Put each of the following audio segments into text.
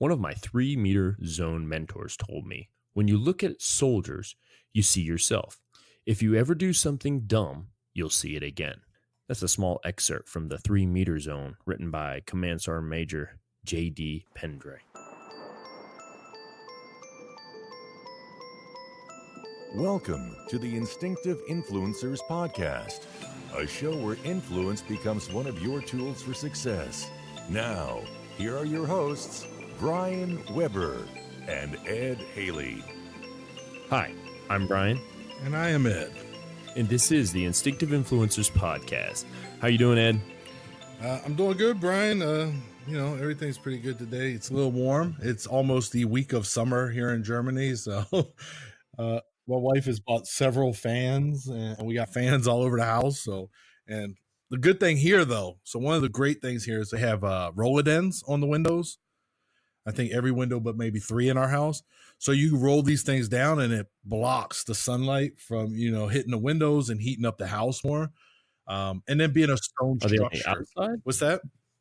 One of my 3-meter zone mentors told me, when you look at soldiers, you see yourself. If you ever do something dumb, you'll see it again. That's a small excerpt from the 3-meter zone written by Command Sergeant Major J.D. Pendray. Welcome to the Instinctive Influencers podcast, a show where influence becomes one of your tools for success. Now, here are your hosts, Brian Weber and Ed Haley. Hi, I'm Brian. And I am Ed. And this is the Instinctive Influencers podcast. How you doing, Ed? I'm doing good, Brian. Everything's pretty good today. It's a little warm. It's almost the week of summer here in Germany. So my wife has bought several fans, and we got fans all over the house. And the good thing here, though, so one of the great things here is they have Rolodens on the windows. I think every window but maybe 3 in our house. So you roll these things down and it blocks the sunlight from, hitting the windows and heating up the house more. And then being a stone Are they structure. on the outside? What's that?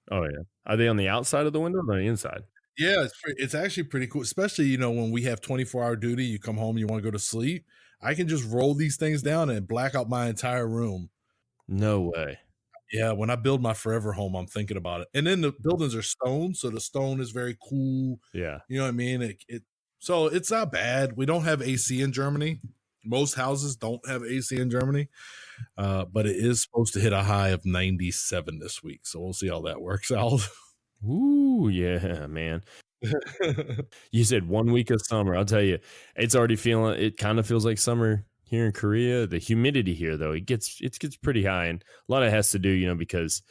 Oh, yeah. Are they on the outside of the window or on the inside? Yeah, it's actually pretty cool, especially, when we have 24-hour duty, you come home, you want to go to sleep. I can just roll these things down and black out my entire room. No way. Yeah, when I build my forever home, I'm thinking about it. And then the buildings are stone, so the stone is very cool. Yeah. You know what I mean? So it's not bad. We don't have AC in Germany. Most houses don't have AC in Germany, but it is supposed to hit a high of 97 this week. So we'll see how that works out. Ooh, yeah, man. You said 1 week of summer. I'll tell you, it kind of feels like summer here in Korea. The humidity here, though, it gets pretty high. And a lot of it has to do, because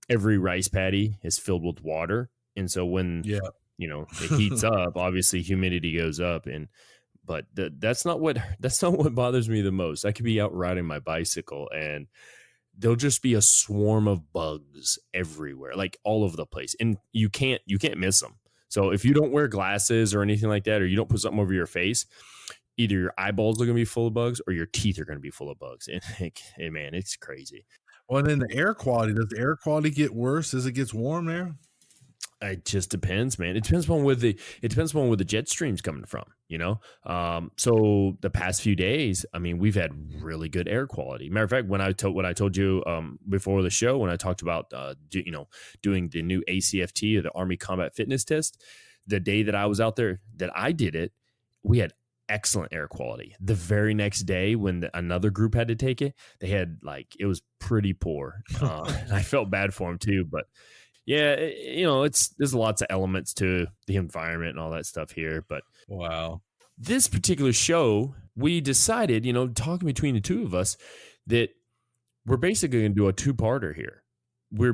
every rice paddy is filled with water. And so when, it heats up, obviously humidity goes up. But that's not what bothers me the most. I could be out riding my bicycle and there'll just be a swarm of bugs everywhere, like all over the place. And you can't miss them. So if you don't wear glasses or anything like that, or you don't put something over your face, either your eyeballs are going to be full of bugs or your teeth are going to be full of bugs. And hey, man, it's crazy. Well, then the air quality, does the air quality get worse as it gets warm there? It just depends, man. It depends on where the jet stream's coming from, So the past few days, we've had really good air quality. Matter of fact, what I told you before the show, when I talked about doing the new ACFT or the Army Combat Fitness Test, the day that I was out there that I did it, we had excellent air quality. The very next day, when another group had to take it, they had it was pretty poor. And I felt bad for them too, but. Yeah, there's lots of elements to the environment and all that stuff here. But wow, this particular show, we decided, talking between the two of us, that we're basically going to do a 2-parter here. We're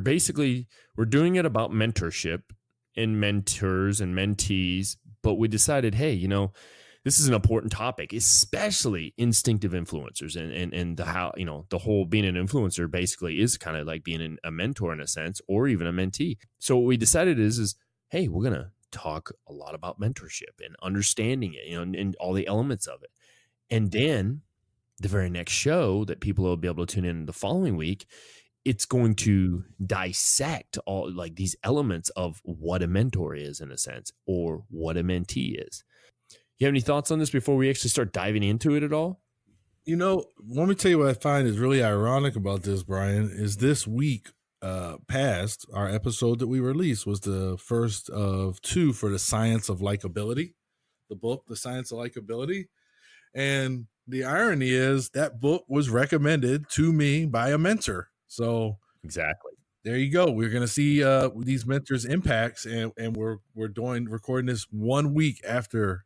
doing it about mentorship and mentors and mentees. But we decided, hey, this is an important topic, especially instinctive influencers and the how, the whole being an influencer basically is kind of like being a mentor in a sense, or even a mentee. So what we decided is, hey, we're going to talk a lot about mentorship and understanding it, and all the elements of it. And then the very next show that people will be able to tune in the following week, it's going to dissect all these elements of what a mentor is in a sense, or what a mentee is. You have any thoughts on this before we actually start diving into it at all? Let me tell you what I find is really ironic about this, Brian, is this week past, our episode that we released was the first of 2 for the Science of Likability, the book, The Science of Likability. And the irony is that book was recommended to me by a mentor. So exactly. There you go. We're going to see these mentors' impacts, and we're recording this 1 week after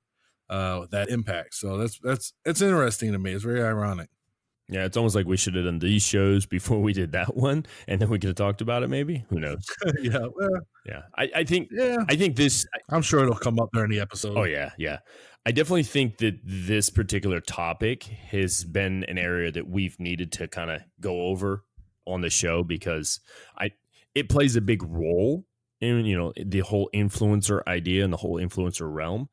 that impact. So it's interesting to me. It's very ironic. Yeah, it's almost like we should have done these shows before we did that one, and then we could have talked about it. Maybe, who knows? Yeah, I think this. I'm sure it'll come up during the episode. Oh yeah. I definitely think that this particular topic has been an area that we've needed to kind of go over on the show, because it plays a big role in the whole influencer idea and the whole influencer realm.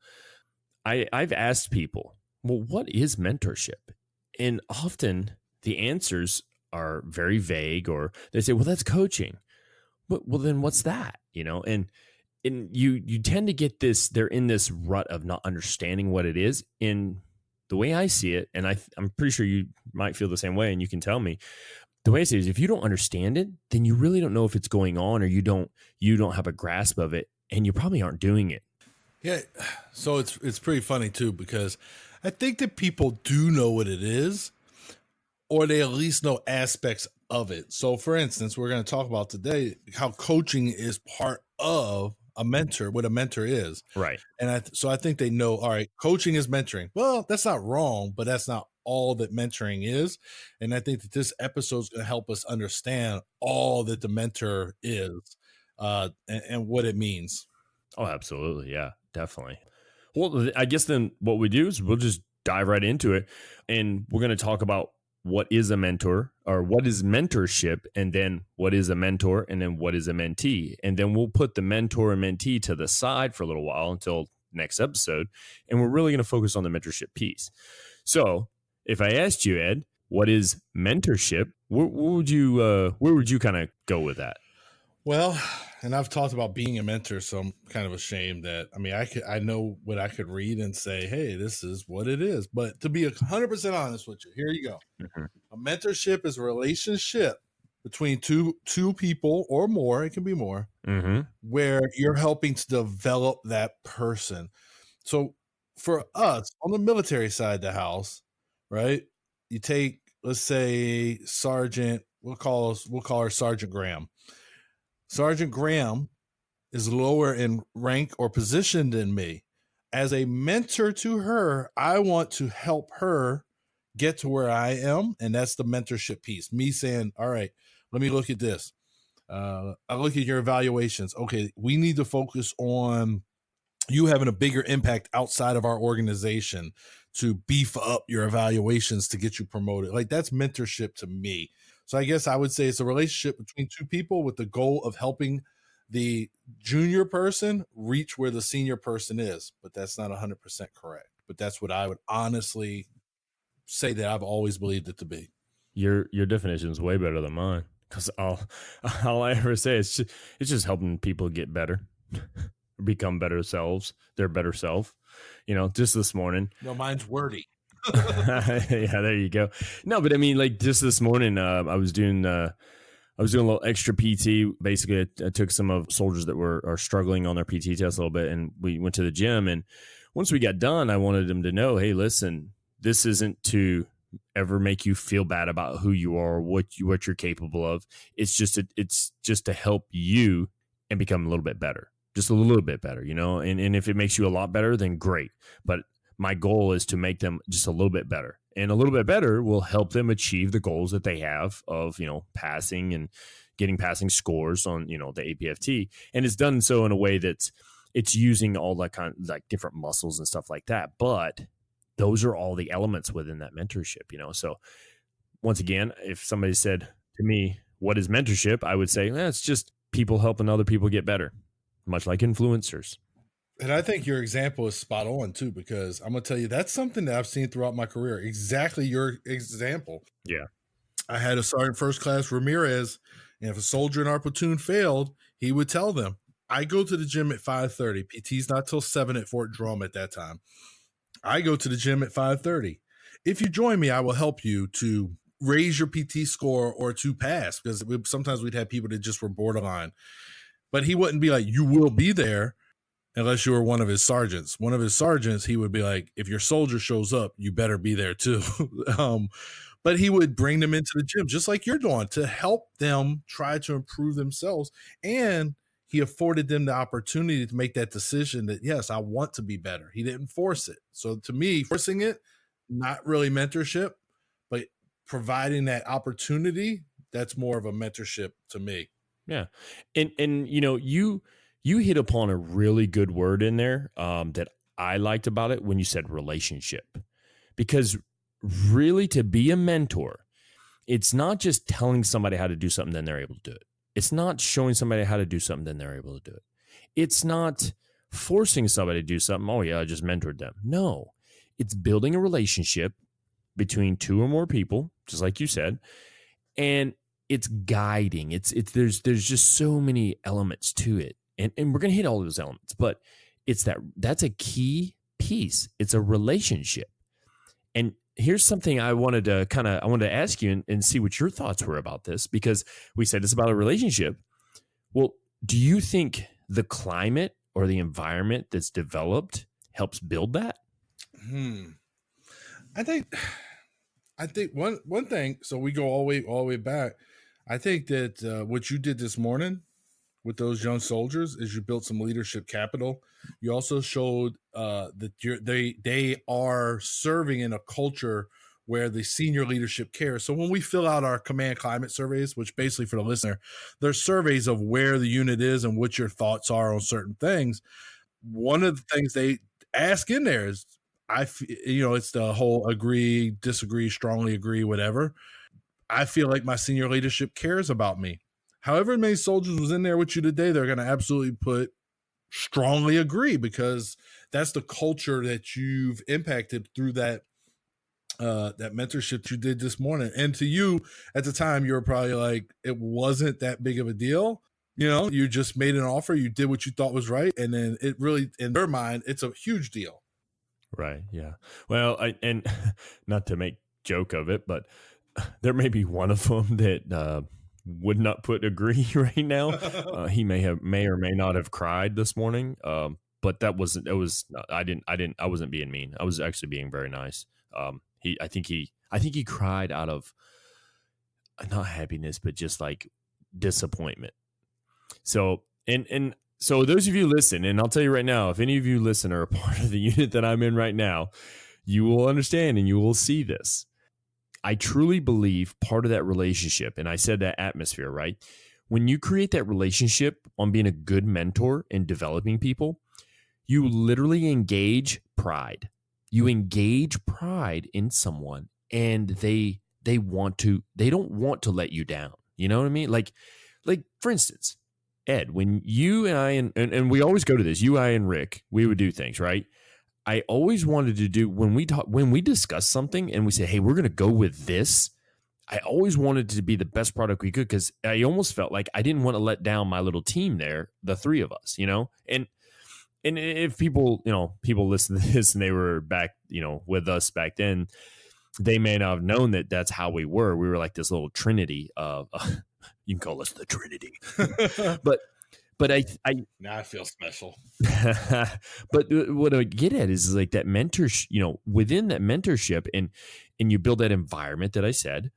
I've asked people, well, what is mentorship? And often the answers are very vague, or they say, well, that's coaching. Well, then what's that? And and you tend to get this, they're in this rut of not understanding what it is. In the way I see it, and I'm pretty sure you might feel the same way, and you can tell me, the way I see it is, if you don't understand it, then you really don't know if it's going on, or you don't have a grasp of it, and you probably aren't doing it. Yeah. So it's pretty funny too, because I think that people do know what it is, or they at least know aspects of it. So for instance, we're going to talk about today how coaching is part of a mentor, what a mentor is. Right. And so I think they know, all right, coaching is mentoring. Well, that's not wrong, but that's not all that mentoring is. And I think that this episode is going to help us understand all that the mentor is, and what it means. Oh, absolutely. Yeah, definitely. Well, I guess then what we do is we'll just dive right into it, and we're going to talk about what is a mentor, or what is mentorship, and then what is a mentor, and then what is a mentee. And then we'll put the mentor and mentee to the side for a little while until next episode, and we're really going to focus on the mentorship piece. So if I asked you, Ed, what is mentorship, where would you kind of go with that? Well, and I've talked about being a mentor, so I'm kind of ashamed that, I mean, I know what I could read and say, hey, this is what it is. But to be 100% honest with you, here you go. Mm-hmm. A mentorship is a relationship between two people or more. It can be more, Mm-hmm. where you're helping to develop that person. So for us on the military side of the house, right? You take, let's say, Sergeant, we'll call her Sergeant Graham. Sergeant Graham is lower in rank or position than me. As a mentor to her, I want to help her get to where I am. And that's the mentorship piece. Me saying, all right, let me look at this. I look at your evaluations. Okay, we need to focus on you having a bigger impact outside of our organization to beef up your evaluations to get you promoted. Like, that's mentorship to me. So I guess I would say it's a relationship between two people with the goal of helping the junior person reach where the senior person is. But that's not 100% correct. But that's what I would honestly say that I've always believed it to be. Your definition is way better than mine, because all I ever say is it's just helping people get better, become better selves, their better self. Just this morning. No, mine's wordy. Yeah, there you go. No, but I mean, like, just this morning, I was doing a little extra PT. Basically, I took some of soldiers that are struggling on their PT test a little bit, and we went to the gym. And once we got done, I wanted them to know, hey, listen, this isn't to ever make you feel bad about who you are, or what you're capable of. It's just to help you and become a little bit better, just a little bit better, And if it makes you a lot better, then great. But my goal is to make them just a little bit better, and a little bit better will help them achieve the goals that they have of, passing and getting passing scores on, the APFT. And it's done so in a way that it's using all that kind of like different muscles and stuff like that. But those are all the elements within that mentorship, So once again, if somebody said to me, what is mentorship? I would say, it's just people helping other people get better, much like influencers. And I think your example is spot on too, because I'm going to tell you, that's something that I've seen throughout my career. Exactly your example. Yeah. I had a Sergeant First Class Ramirez, and if a soldier in our platoon failed, he would tell them, I go to the gym at 5:30. PT's not till 7 at Fort Drum at that time. I go to the gym at 5:30. If you join me, I will help you to raise your PT score or to pass, because sometimes we'd have people that just were borderline. But he wouldn't be like, you will be there unless you were one of his sergeants. One of his sergeants, he would be like, if your soldier shows up, you better be there too. But he would bring them into the gym, just like you're doing, to help them try to improve themselves. And he afforded them the opportunity to make that decision that, yes, I want to be better. He didn't force it. So to me, forcing it, not really mentorship, but providing that opportunity, that's more of a mentorship to me. Yeah. And you hit upon a really good word in there that I liked about it when you said relationship. Because really, to be a mentor, it's not just telling somebody how to do something, then they're able to do it. It's not showing somebody how to do something, then they're able to do it. It's not forcing somebody to do something. Oh, yeah, I just mentored them. No, it's building a relationship between two or more people, just like you said, and it's guiding. There's just so many elements to it. and we're going to hit all those elements, but that's a key piece. It's a relationship. And here's something I wanted to ask you and see what your thoughts were about this, because we said it's about a relationship. Well, do you think the climate or the environment that's developed helps build that? I think one thing. So we go all the way back. I think that what you did this morning with those young soldiers is you built some leadership capital. You also showed that they are serving in a culture where the senior leadership cares. So when we fill out our command climate surveys, which basically for the listener, there's surveys of where the unit is and what your thoughts are on certain things. One of the things they ask in there is, it's the whole agree, disagree, strongly agree, whatever. I feel like my senior leadership cares about me. However many soldiers was in there with you today, they're going to absolutely put strongly agree, because that's the culture that you've impacted through that mentorship you did this morning. And to you at the time, you were probably like, it wasn't that big of a deal. You just made an offer, you did what you thought was right. And then it really, in their mind, it's a huge deal. Right. Yeah. Well, and not to make joke of it, but there may be one of them that would not put agree right now. He may or may not have cried this morning. But I wasn't being mean. I was actually being very nice. I think he cried out of not happiness, but just like disappointment. So, so those of you listen, and I'll tell you right now, if any of you listen are a part of the unit that I'm in right now, you will understand and you will see this. I truly believe part of that relationship, and I said that atmosphere, right? When you create that relationship on being a good mentor and developing people, you literally engage pride. You engage pride in someone, and they don't want to let you down. You know what I mean? Like for instance, Ed, when you and I, and we always go to this, you, I, and Rick, we would do things, right? I always wanted to do, when we discuss something and we say, hey, we're going to go with this, I always wanted to be the best product we could, because I almost felt like I didn't want to let down my little team there, the three of us, and if people listen to this and they were back, with us back then, they may not have known that that's how we were. We were like this little trinity of, you can call us the Trinity, but I now I feel special. But what I get at is like that mentorship, within that mentorship, and you build that environment that I said,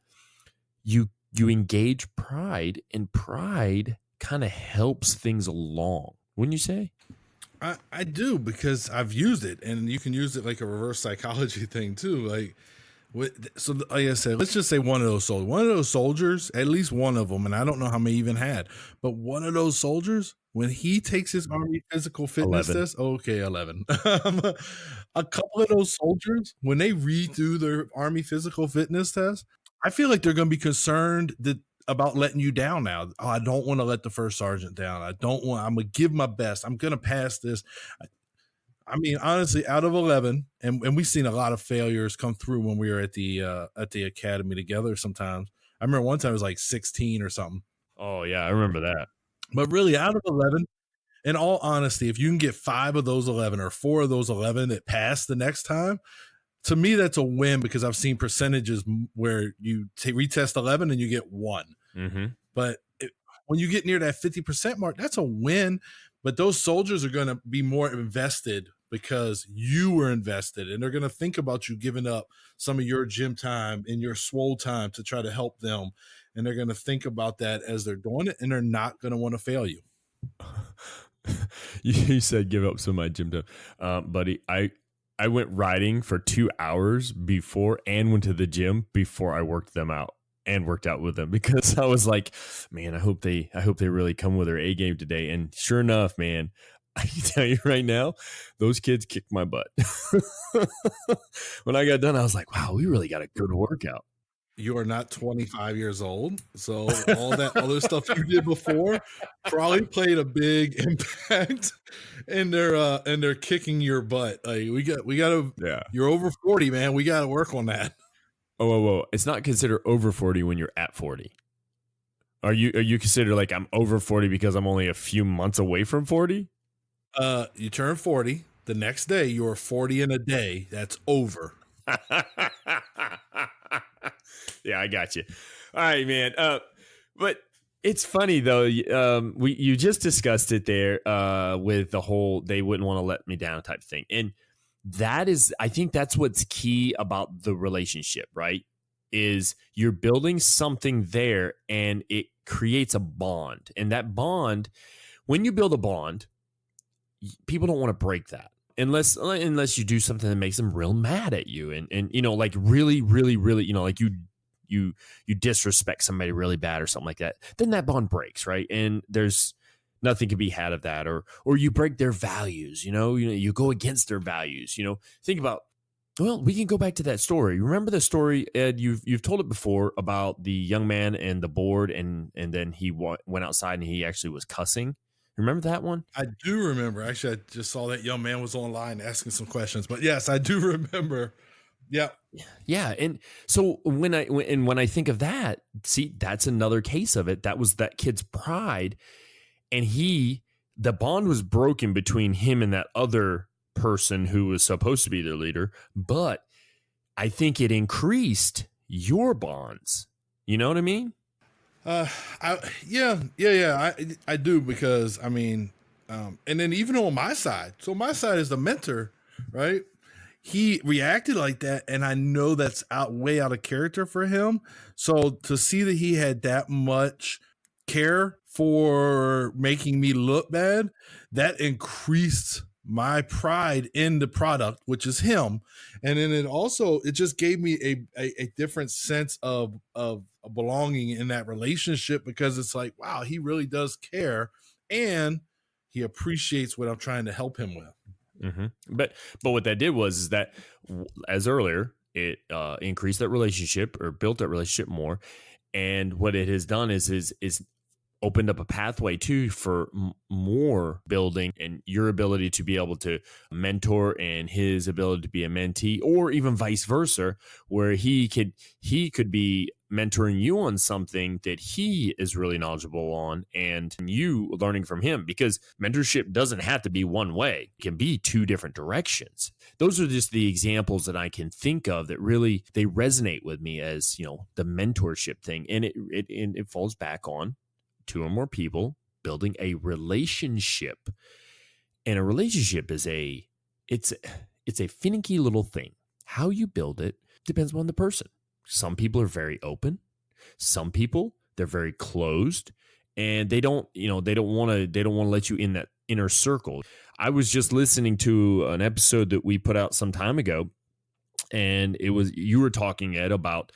you engage pride, and pride kind of helps things along. Wouldn't you say? I do, because I've used it, and you can use it like a reverse psychology thing too. Like, so like I said, let's just say one of those soldiers, at least one of them, and I don't know how many even had, but one of those soldiers, when he takes his Army physical fitness 11. test, okay, 11. A couple of those soldiers, when they read through their Army physical fitness test, I feel like they're going to be concerned about letting you down now. Oh, I don't want to let the first sergeant down. I'm going to give my best. I'm going to pass this. I mean, honestly, out of 11, and we've seen a lot of failures come through when we were at the academy together sometimes. I remember one time it was like 16 or something. Oh, yeah, I remember that. But really, out of 11, in all honesty, if you can get 5 of those 11 or 4 of those 11 that pass the next time, to me, that's a win, because I've seen percentages where you retest 11 and you get 1. Mm-hmm. But when you get near that 50% mark, that's a win. But those soldiers are going to be more invested because you were invested, and they're going to think about you giving up some of your gym time and your swole time to try to help them. And they're going to think about that as they're doing it, and they're not going to want to fail you. You said give up some of my gym time. Buddy, I went riding for 2 hours before, and went to the gym before I worked them out and worked out with them, because I was like, man, I hope they really come with their A game today. And sure enough, man, I can tell you right now, those kids kicked my butt. When I got done, I was like, wow, we really got a good workout. You are not 25 years old, so all that other stuff you did before probably played a big impact, and they're kicking your butt. Like we got to. Yeah, you're over 40, man. We got to work on that. Oh, whoa. It's not considered over 40 when you're at 40. Are you considered like I'm over 40 because I'm only a few months away from 40? You turn 40. The next day, you're 40 in a day. That's over. Yeah, I got you. All right, man. But it's funny though. You just discussed it there with the whole they wouldn't want to let me down type thing, and I think that's what's key about the relationship, right? Is you're building something there, and it creates a bond, and that bond, when you build a bond, people don't want to break that unless you do something that makes them real mad at you, and like really really really like you disrespect somebody really bad or something like that, then that bond breaks, right? And there's nothing can be had of that, or you break their values, you go against their values. Think about, well, we can go back to that story. Remember the story, Ed? You've told it before about the young man and the board, and then he went outside and he actually was cussing. Remember that one? I do remember. Actually, I just saw that young man was online asking some questions. But yes, I do remember. Yeah. Yeah. And so when I think of that, see, that's another case of it. That was that kid's pride. And the bond was broken between him and that other person who was supposed to be their leader. But I think it increased your bonds. You know what I mean? Yeah. I do, because I mean, and then even on my side, so my side is the mentor, right? He reacted like that, and I know that's way out of character for him. So to see that he had that much care for making me look bad, that increased my pride in the product, which is him. And then it just gave me a different sense of belonging in that relationship, because it's like, wow, he really does care, and he appreciates what I'm trying to help him with. Mm-hmm. But what that did is that, as earlier, it increased that relationship or built that relationship more. And what it has done is opened up a pathway too for more building, and your ability to be able to mentor and his ability to be a mentee, or even vice versa, where he could be mentoring you on something that he is really knowledgeable on, and you learning from him, because mentorship doesn't have to be one way. It can be two different directions. Those are just the examples that I can think of that really, they resonate with me as, the mentorship thing. And it falls back on two or more people building a relationship. And a relationship is it's a finicky little thing. How you build it depends on the person. Some people are very open. Some people, they're very closed, and they don't want to let you in that inner circle. I was just listening to an episode that we put out some time ago, and you were talking, Ed, about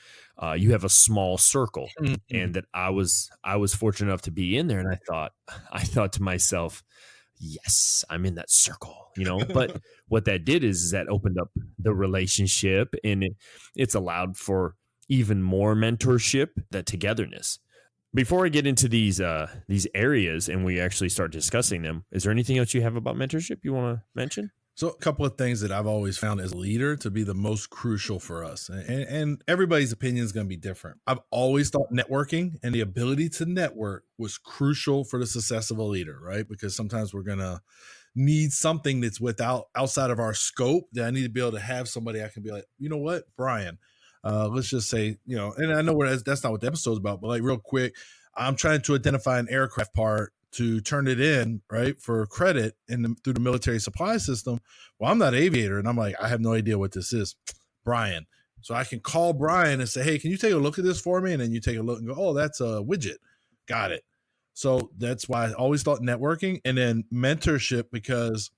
you have a small circle, and that I was fortunate enough to be in there, and I thought to myself, yes, I'm in that circle, But what that did is that opened up the relationship, and it's allowed for even more mentorship, that togetherness. Before I get into these areas and we actually start discussing them, is there anything else you have about mentorship you want to mention? So a couple of things that I've always found as a leader to be the most crucial for us, and everybody's opinion is going to be different. I've always thought networking and the ability to network was crucial for the success of a leader, right? Because sometimes we're going to need something that's outside of our scope, that I need to be able to have somebody I can be like, you know what, Brian, let's just say, and I know that's not what the episode's about, but like real quick, I'm trying to identify an aircraft part to turn it in, right, for credit through the military supply system. Well, I'm not an aviator, and I'm like, I have no idea what this is. Brian. So I can call Brian and say, hey, can you take a look at this for me? And then you take a look and go, oh, that's a widget. Got it. So that's why I always thought networking, and then mentorship, because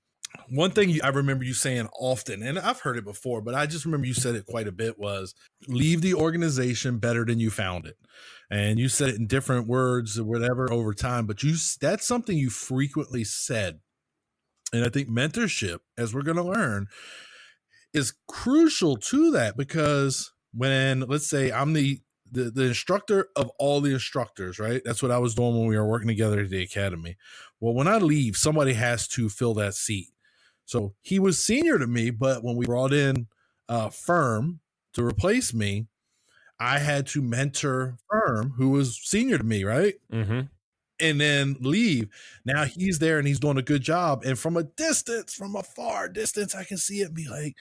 one thing I remember you saying often, and I've heard it before, but I just remember you said it quite a bit, was leave the organization better than you found it. And you said it in different words or whatever over time, but that's something you frequently said. And I think mentorship, as we're going to learn, is crucial to that, because when, let's say I'm the instructor of all the instructors, right? That's what I was doing when we were working together at the academy. Well, when I leave, somebody has to fill that seat. So he was senior to me, but when we brought in a firm to replace me, I had to mentor Firm, who was senior to me, right? Mm-hmm. And then leave. Now he's there and he's doing a good job. And from a distance, from a far distance, I can see it and be like,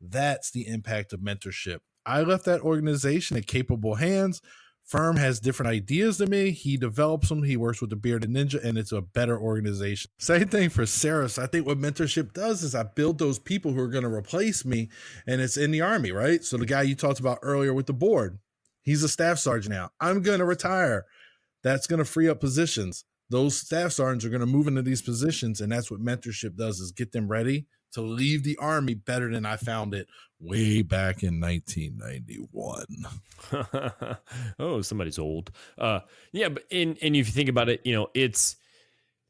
that's the impact of mentorship. I left that organization in capable hands. Firm has different ideas than me. He develops them. He works with the Bearded Ninja, and it's a better organization. Same thing for Sarah. So I think what mentorship does is I build those people who are going to replace me, and it's in the Army, right? So the guy you talked about earlier with the board, he's a staff sergeant now. I'm going to retire. That's going to free up positions. Those staff sergeants are going to move into these positions, and that's what mentorship does, is get them ready to leave the Army better than I found it way back in 1991. Oh, somebody's old. Yeah, but and if you think about it,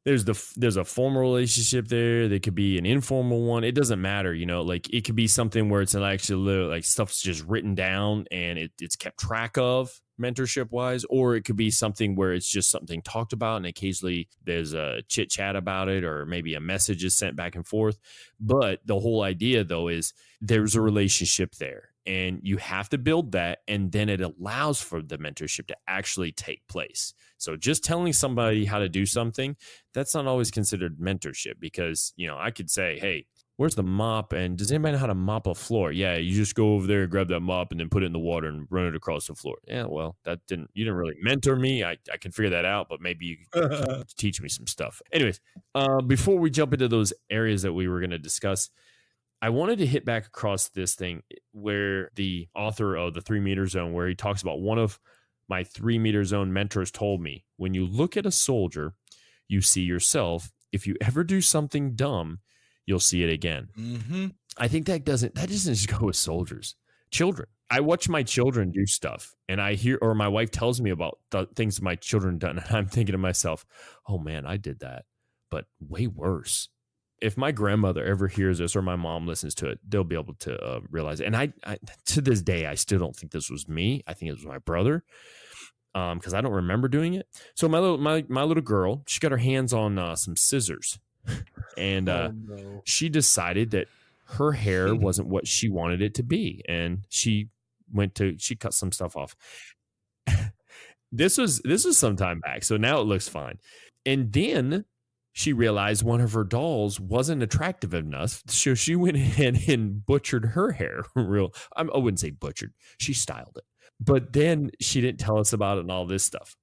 there's a formal relationship there. There could be an informal one. It doesn't matter, like it could be something where it's actually like stuff's just written down and it's kept track of mentorship wise, or it could be something where it's just something talked about and occasionally there's a chit chat about it, or maybe a message is sent back and forth. But the whole idea though is there's a relationship there, and you have to build that, and then it allows for the mentorship to actually take place. So just telling somebody how to do something, that's not always considered mentorship, because I could say, hey, where's the mop? And does anybody know how to mop a floor? Yeah, you just go over there, grab that mop, and then put it in the water and run it across the floor. Yeah, well, you didn't really mentor me. I can figure that out, but maybe you can teach me some stuff. Anyways, before we jump into those areas that we were going to discuss, I wanted to hit back across this thing where the author of the 3 Meter Zone, where he talks about one of my 3 Meter Zone mentors told me, when you look at a soldier, you see yourself. If you ever do something dumb, you'll see it again. Mm-hmm. I think that doesn't just go with soldiers. Children. I watch my children do stuff, and I hear, or my wife tells me about the things my children done, and I'm thinking to myself, oh man, I did that, but way worse. If my grandmother ever hears this, or my mom listens to it, they'll be able to realize it. And I to this day, I still don't think this was me. I think it was my brother, because I don't remember doing it. So my little girl, she got her hands on some scissors. And she decided that her hair wasn't what she wanted it to be, and she cut some stuff off. This was some time back, so now it looks fine. And then she realized one of her dolls wasn't attractive enough, so she went ahead and butchered her hair. I wouldn't say butchered; she styled it. But then she didn't tell us about it and all this stuff.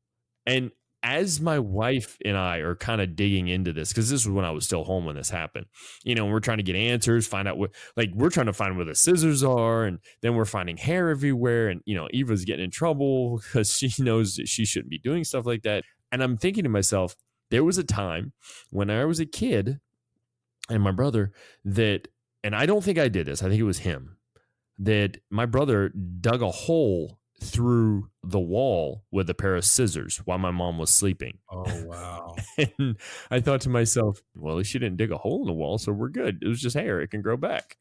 And as my wife and I are kind of digging into this, because this was when I was still home when this happened, we're trying to get answers, find out we're trying to find where the scissors are, and then we're finding hair everywhere. And, Eva's getting in trouble because she knows that she shouldn't be doing stuff like that. And I'm thinking to myself, there was a time when I was a kid and my brother and I don't think I did this, I think it was him, that my brother dug a hole through the wall with a pair of scissors while my mom was sleeping. Oh, wow. And I thought to myself, well, at least she didn't dig a hole in the wall, so we're good. It was just hair. It can grow back.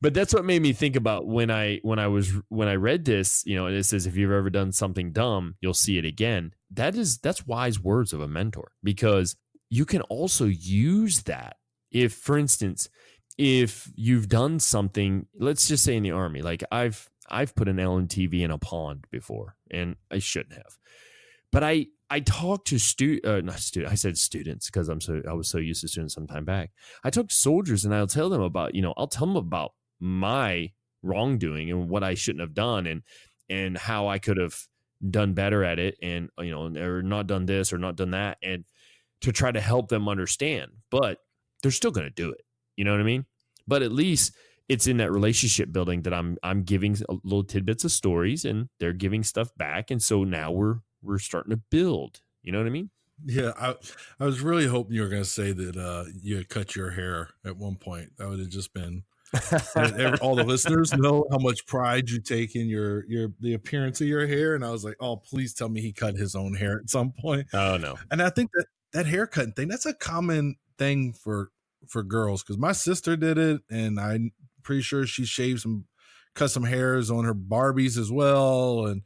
But that's what made me think about when I read this, and it says, if you've ever done something dumb, you'll see it again. That's wise words of a mentor, because you can also use that. If, for instance, if you've done something, let's just say in the Army, like I've put an LNTV in a pond before, and I shouldn't have. But I talked to I said students, because I was so used to students some time back. I talk to soldiers, and I'll tell them about my wrongdoing and what I shouldn't have done, and how I could have done better at it, and or not done this or not done that, and to try to help them understand. But they're still going to do it. You know what I mean? But at least it's in that relationship building that I'm giving little tidbits of stories, and they're giving stuff back, and so now we're starting to build. You know what I mean? Yeah, I was really hoping you were going to say that you had cut your hair at one point. That would have just been all the listeners know how much pride you take in the appearance of your hair, and I was like, oh, please tell me he cut his own hair at some point. Oh no! And I think that haircutting thing, that's a common thing for girls, because my sister did it, and I'm pretty sure she cut some hairs on her Barbies as well, and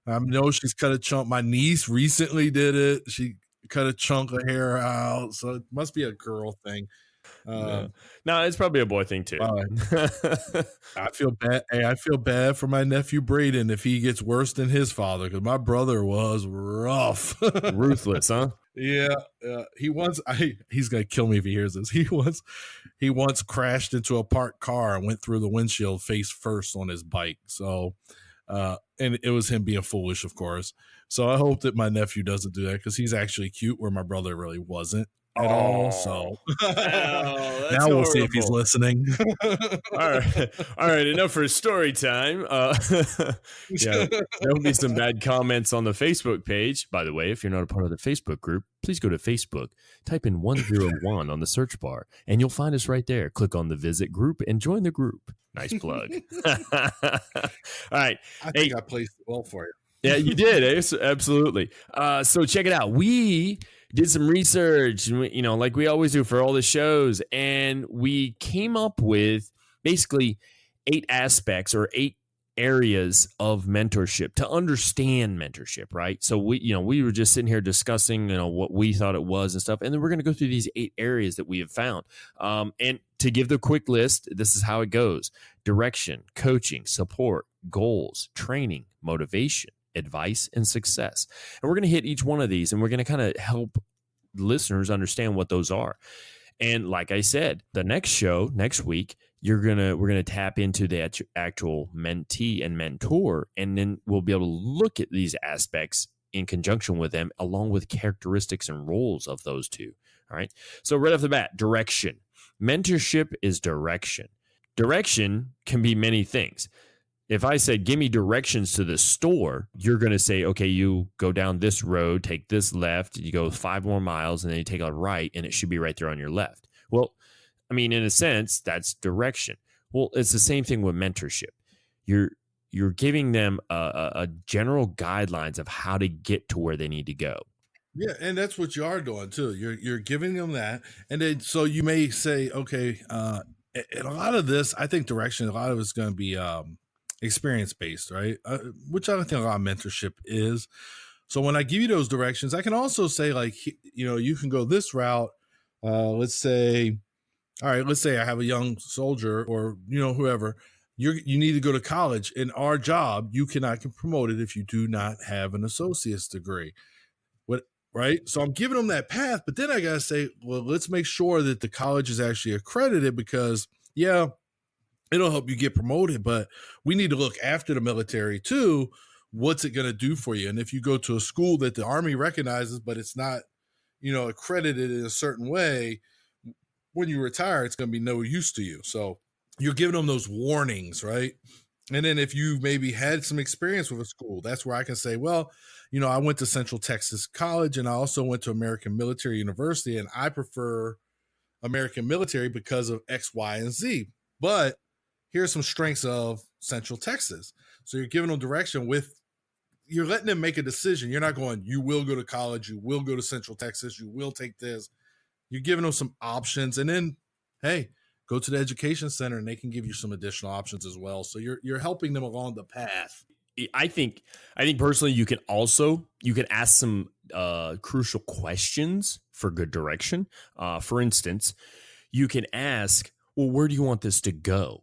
I know she's cut a chunk. My niece recently did it. She cut a chunk of hair out, so it must be a girl thing. No, no, it's probably a boy thing too. I feel bad. Hey, I feel bad for my nephew Braden if he gets worse than his father, because my brother was rough. Ruthless, huh? Yeah, he's gonna kill me if he hears this. He once crashed into a parked car and went through the windshield face first on his bike. So, and it was him being foolish, of course. So I hope that my nephew doesn't do that, because he's actually cute, where my brother really wasn't at all. So now we'll see if he's listening. All right. Enough for story time. Yeah, there'll be some bad comments on the Facebook page. By the way, if you're not a part of the Facebook group, please go to Facebook, type in 101 on the search bar, and you'll find us right there. Click on the visit group and join the group. Nice plug. All right. I think I placed it well for you. Yeah, you did. Absolutely. So check it out. We did some research, like we always do for all the shows, and we came up with basically 8 aspects or 8 areas of mentorship to understand mentorship, right? So we were just sitting here discussing, what we thought it was and stuff, and then we're going to go through these 8 areas that we have found. And to give the quick list, this is how it goes: direction, coaching, support, goals, training, motivation, advice, and success. And we're going to hit each one of these, and we're going to kind of help listeners understand what those are. And like I said, the next show next week, we're gonna tap into the actual mentee and mentor, and then we'll be able to look at these aspects in conjunction with them, along with characteristics and roles of those two. All right. So right off the bat, direction. Mentorship is direction. Direction can be many things. If I said, give me directions to the store, you're going to say, okay, you go down this road, take this left, you go 5 more miles, and then you take a right, and it should be right there on your left. Well, I mean, in a sense, that's direction. Well, it's the same thing with mentorship. You're giving them a general guidelines of how to get to where they need to go. Yeah, and that's what you are doing too. You're giving them that, and then so you may say, okay, and a lot of this, I think direction, a lot of it's going to be experience based, right? Which I think a lot of mentorship is. So when I give you those directions, I can also say, like, you can go this route. Let's say I have a young soldier, or whoever. You need to go to college. In our job, you cannot get promoted if you do not have an associate's degree. Right? So I'm giving them that path, but then I gotta say, well, let's make sure that the college is actually accredited, because it'll help you get promoted, but we need to look after the military too. What's it going to do for you? And if you go to a school that the Army recognizes, but it's not, accredited in a certain way, when you retire, it's going to be no use to you. So you're giving them those warnings, right? And then if you maybe had some experience with a school, that's where I can say, well, I went to Central Texas College, and I also went to American Military University, and I prefer American Military because of X, Y, and Z. But here's some strengths of Central Texas. So you're giving them direction you're letting them make a decision. You're not going, you will go to college, you will go to Central Texas, you will take this. You're giving them some options, and then, hey, go to the education center and they can give you some additional options as well. So you're helping them along the path. I think personally, you can ask some crucial questions for good direction. For instance, you can ask, well, where do you want this to go?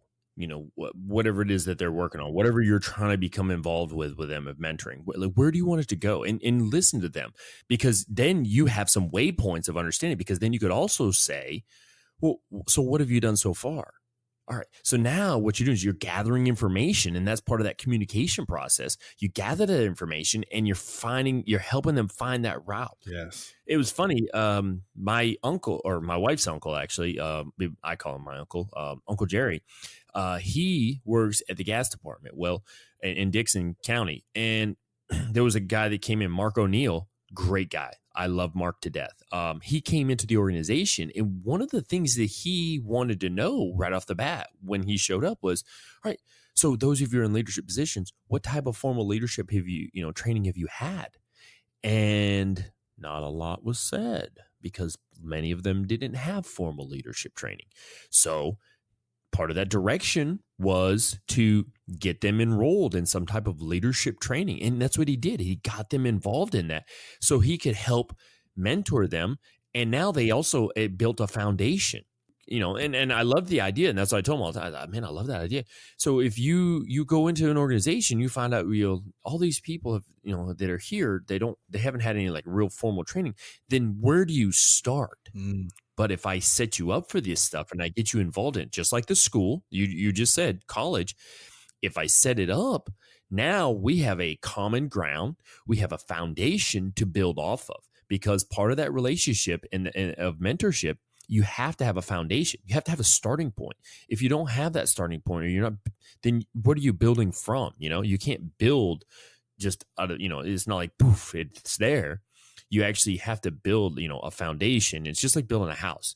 Whatever it is that they're working on, whatever you're trying to become involved with them of mentoring, where do you want it to go? And listen to them, because then you have some waypoints of understanding, because then you could also say, well, so what have you done so far? All right. So now what you're doing is you're gathering information, and that's part of that communication process. You gather that information, and you're helping them find that route. Yes. It was funny. My uncle, or my wife's uncle, actually, I call him my uncle, Uncle Jerry. He works at the gas department, in Dixon County. And there was a guy that came in, Mark O'Neill, great guy. I love Mark to death. He came into the organization, and one of the things that he wanted to know right off the bat when he showed up was, all right, so those of you in leadership positions, what type of formal leadership training have you had? And not a lot was said, because many of them didn't have formal leadership training. So part of that direction was to get them enrolled in some type of leadership training. And that's what he did. He got them involved in that so he could help mentor them. And now they also built a foundation. and I love the idea. And that's what I told them all the time. Man, I love that idea. So if you go into an organization, you find out, all these people have, that are here, they haven't had any like real formal training. Then where do you start? But if I set you up for this stuff and I get you involved in it, just like the school, you just said college, if I set it up, now we have a common ground. We have a foundation to build off of, because part of that relationship and of mentorship, you have to have a foundation. You have to have a starting point. If you don't have that starting point, or you're not, then what are you building from? You can't build just out of, it's not like poof, it's there. You actually have to build, a foundation. It's just like building a house.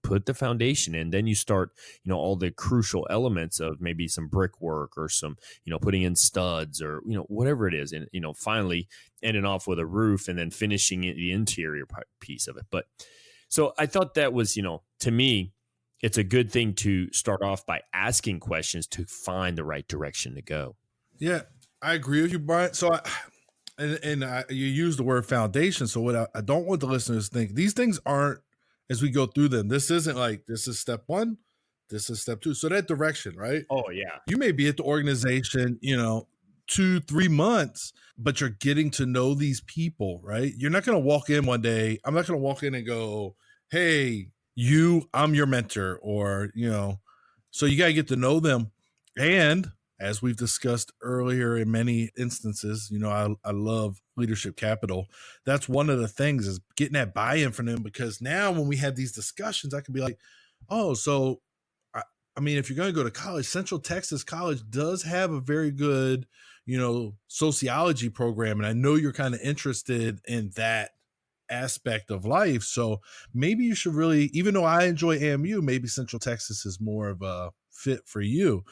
Put the foundation in, then you start, all the crucial elements of maybe some brickwork or some, putting in studs or, whatever it is. And, finally ending off with a roof and then finishing the interior piece of it. But so I thought that was, to me, it's a good thing to start off by asking questions to find the right direction to go. Yeah, I agree with you, Brian. So you use the word foundation. So what I don't want the listeners to think, these things aren't, as we go through them, this isn't like, this is step 1, this is step 2. So that direction, right? Oh yeah. You may be at the organization, 2-3 months, but you're getting to know these people, right? You're not going to walk in one day. I'm not going to walk in and go, hey, I'm your mentor, or, so you got to get to know them. And as we've discussed earlier in many instances, I love leadership capital. That's one of the things, is getting that buy-in from them, because now when we have these discussions, I can be like, oh, so, I mean, if you're going to go to college, Central Texas College does have a very good, sociology program. And I know you're kind of interested in that aspect of life. So maybe you should really, even though I enjoy AMU, maybe Central Texas is more of a fit for you.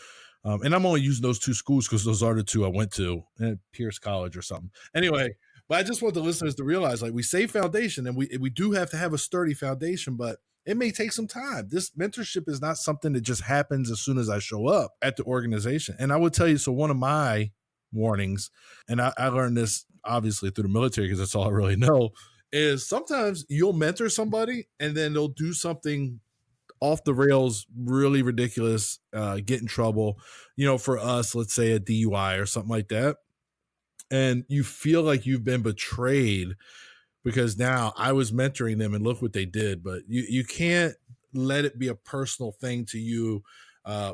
And I'm only using those 2 schools because those are the 2 I went to, at Pierce College or something. Anyway, but I just want the listeners to realize, like, we say foundation, and we do have to have a sturdy foundation, but it may take some time. This mentorship is not something that just happens as soon as I show up at the organization. And I would tell you, so one of my warnings, and I learned this obviously through the military because that's all I really know, is sometimes you'll mentor somebody and then they'll do something off the rails, really ridiculous, get in trouble, for us, let's say a DUI or something like that. And you feel like you've been betrayed because now I was mentoring them and look what they did. But you can't let it be a personal thing to you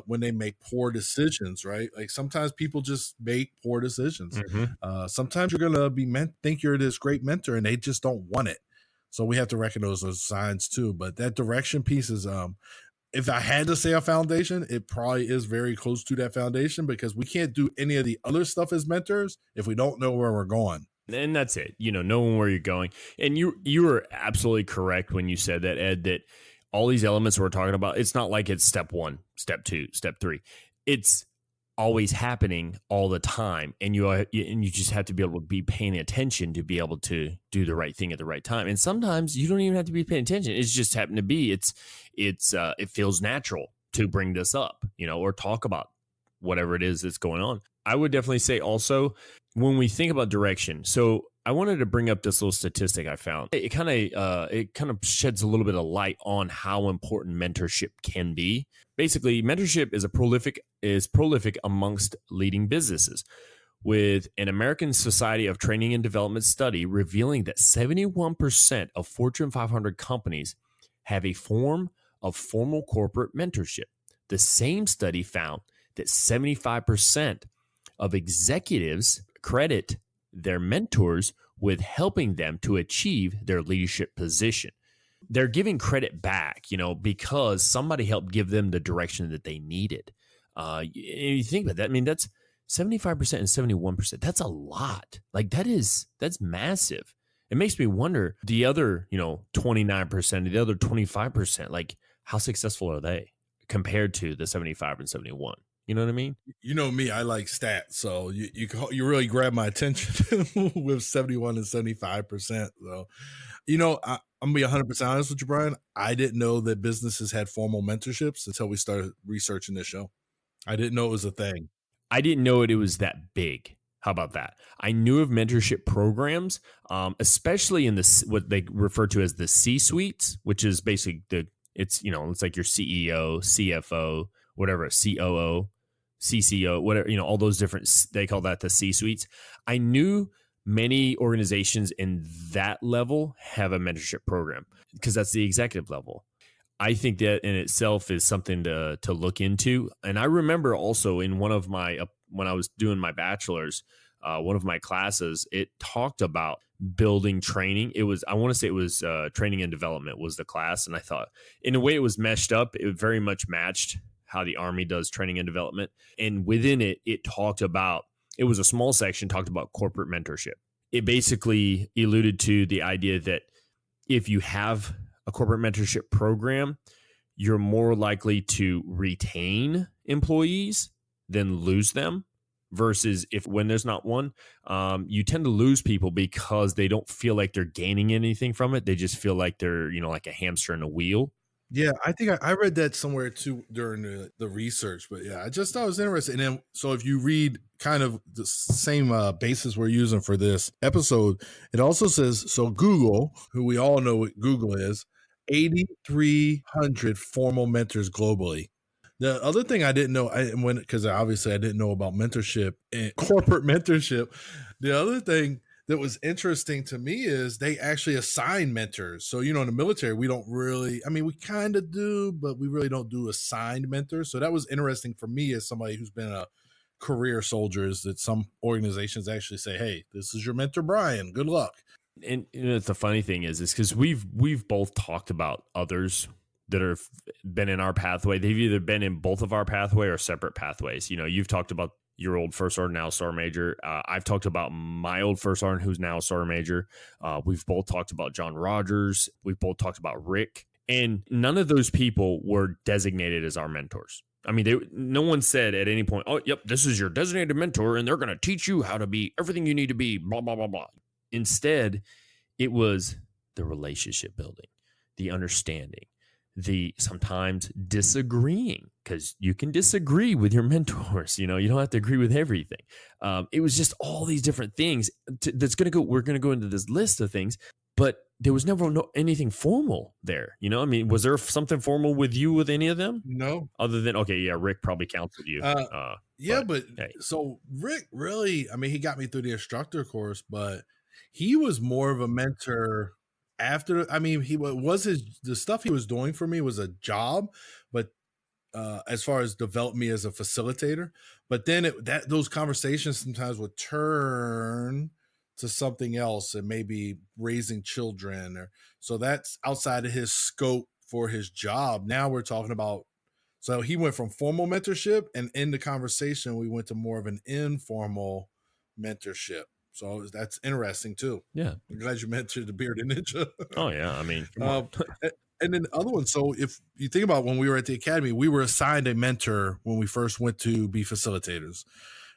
when they make poor decisions, right? Like sometimes people just make poor decisions. Mm-hmm. Sometimes you're going to think you're this great mentor and they just don't want it. So we have to recognize those signs too. But that direction piece is, if I had to say a foundation, it probably is very close to that foundation, because we can't do any of the other stuff as mentors if we don't know where we're going. And that's it, knowing where you're going. And you were absolutely correct when you said that, Ed, that all these elements we're talking about, it's not like it's step 1, step 2, step 3. It's always happening all the time, and you just have to be able to be paying attention to be able to do the right thing at the right time. And sometimes you don't even have to be paying attention. It's just happened to be it feels natural to bring this up, or talk about whatever it is that's going on. I would definitely say also, when we think about direction, so I wanted to bring up this little statistic I found. It kind of sheds a little bit of light on how important mentorship can be. Basically, mentorship is prolific amongst leading businesses, with an American Society of Training and Development study revealing that 71% of Fortune 500 companies have a form of formal corporate mentorship. The same study found that 75% of executives credit their mentors with helping them to achieve their leadership position. They're giving credit back, because somebody helped give them the direction that they needed. You think about that. I mean, that's 75% and 71%. That's a lot. Like that's massive. It makes me wonder, the other, 29%, the other 25%, like how successful are they compared to the 75 and 71? You know what I mean? You know me, I like stats. So you really grab my attention with 71 and 75%. So, I'm going to be 100% honest with you, Brian. I didn't know that businesses had formal mentorships until we started researching this show. I didn't know it was a thing. I didn't know it was that big. How about that? I knew of mentorship programs, especially in what they refer to as the C-suites, which is basically the It's, it's like your CEO, CFO, whatever, COO, CCO, whatever, all those different, they call that the C suites. I knew many organizations in that level have a mentorship program because that's the executive level. I think that in itself is something to look into. And I remember also in one of my, when I was doing my bachelor's, one of my classes, it talked about building training. It was, I want to say it was training and development was the class. And I thought in a way it was meshed up. It very much matched how the Army does training and development. And within it, it talked about, it was a small section, talked about corporate mentorship. It basically alluded to the idea that if you have a corporate mentorship program, you're more likely to retain employees than lose them. Versus if when there's not one, you tend to lose people because they don't feel like they're gaining anything from it. They just feel like they're, like a hamster in a wheel. Yeah, I think I read that somewhere too during the research, but yeah, I just thought it was interesting. And then, so if you read kind of the same basis we're using for this episode, it also says, so Google, who we all know what Google is, 8,300 formal mentors globally. The other thing I didn't know, because obviously I didn't know about mentorship and corporate mentorship. The other thing that was interesting to me is they actually assign mentors. So, in the military, we don't really, we kind of do, but we really don't do assigned mentors. So that was interesting for me as somebody who's been a career soldier, is that some organizations actually say, hey, this is your mentor, Brian. Good luck. And the funny thing is because we've both talked about others that have been in our pathway. They've either been in both of our pathway or separate pathways. You've talked about your old first sergeant, now sergeant major. I've talked about my old first sergeant, who's now sergeant major. We've both talked about John Rogers. We've both talked about Rick. And none of those people were designated as our mentors. No one said at any point, oh, yep, this is your designated mentor, and they're going to teach you how to be everything you need to be, blah, blah, blah, blah. Instead, it was the relationship building, the understanding, the sometimes disagreeing, because you can disagree with your mentors. You don't have to agree with everything. It was just all these different things we're going to go into this list of things, but there was never anything formal there. Was there something formal with you with any of them? No. Other than, okay, yeah, Rick probably counseled you. But hey. So Rick really, he got me through the instructor course, but he was more of a mentor after. He was the stuff he was doing for me was a job, but as far as develop me as a facilitator, but then those conversations sometimes would turn to something else, and maybe raising children, or so that's outside of his scope for his job. Now we're talking about, so he went from formal mentorship, and in the conversation we went to more of an informal mentorship. So that's interesting too. Yeah, I'm glad you mentioned the bearded ninja. Oh yeah, and then the other one. So if you think about when we were at the academy, we were assigned a mentor when we first went to be facilitators,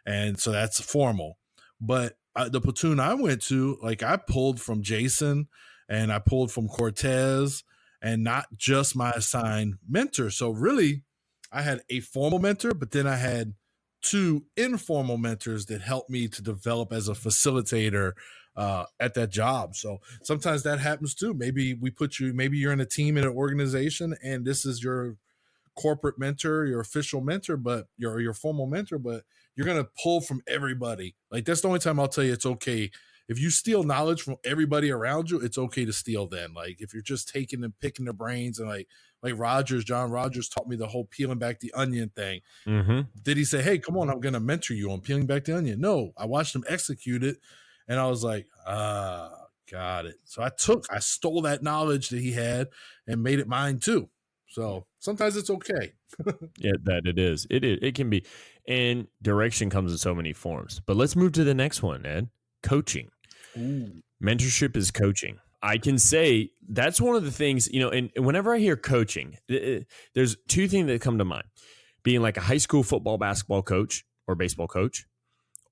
and so that's formal. But the platoon I went to, like, I pulled from Jason and I pulled from Cortez, and not just my assigned mentor. So really, I had a formal mentor, but then I had two informal mentors that helped me to develop as a facilitator at that job. So sometimes that happens too. Maybe maybe you're in a team in an organization, and this is your corporate mentor, your official mentor, but your formal mentor, but you're going to pull from everybody. Like, that's the only time I'll tell you it's okay. If you steal knowledge from everybody around you, it's okay to steal then. Like, if you're just taking and picking their brains, and like John Rogers taught me the whole peeling back the onion thing. Mm-hmm. Did he say, hey, come on, I'm going to mentor you on peeling back the onion? No, I watched him execute it, and I was like, got it. So I stole that knowledge that he had and made it mine too. So sometimes it's okay. Yeah, that it is. It can be. And direction comes in so many forms. But let's move to the next one, Ed. Coaching. Ooh. Mentorship is coaching. I can say that's one of the things, and whenever I hear coaching, there's two things that come to mind. Being like a high school football, basketball coach or baseball coach,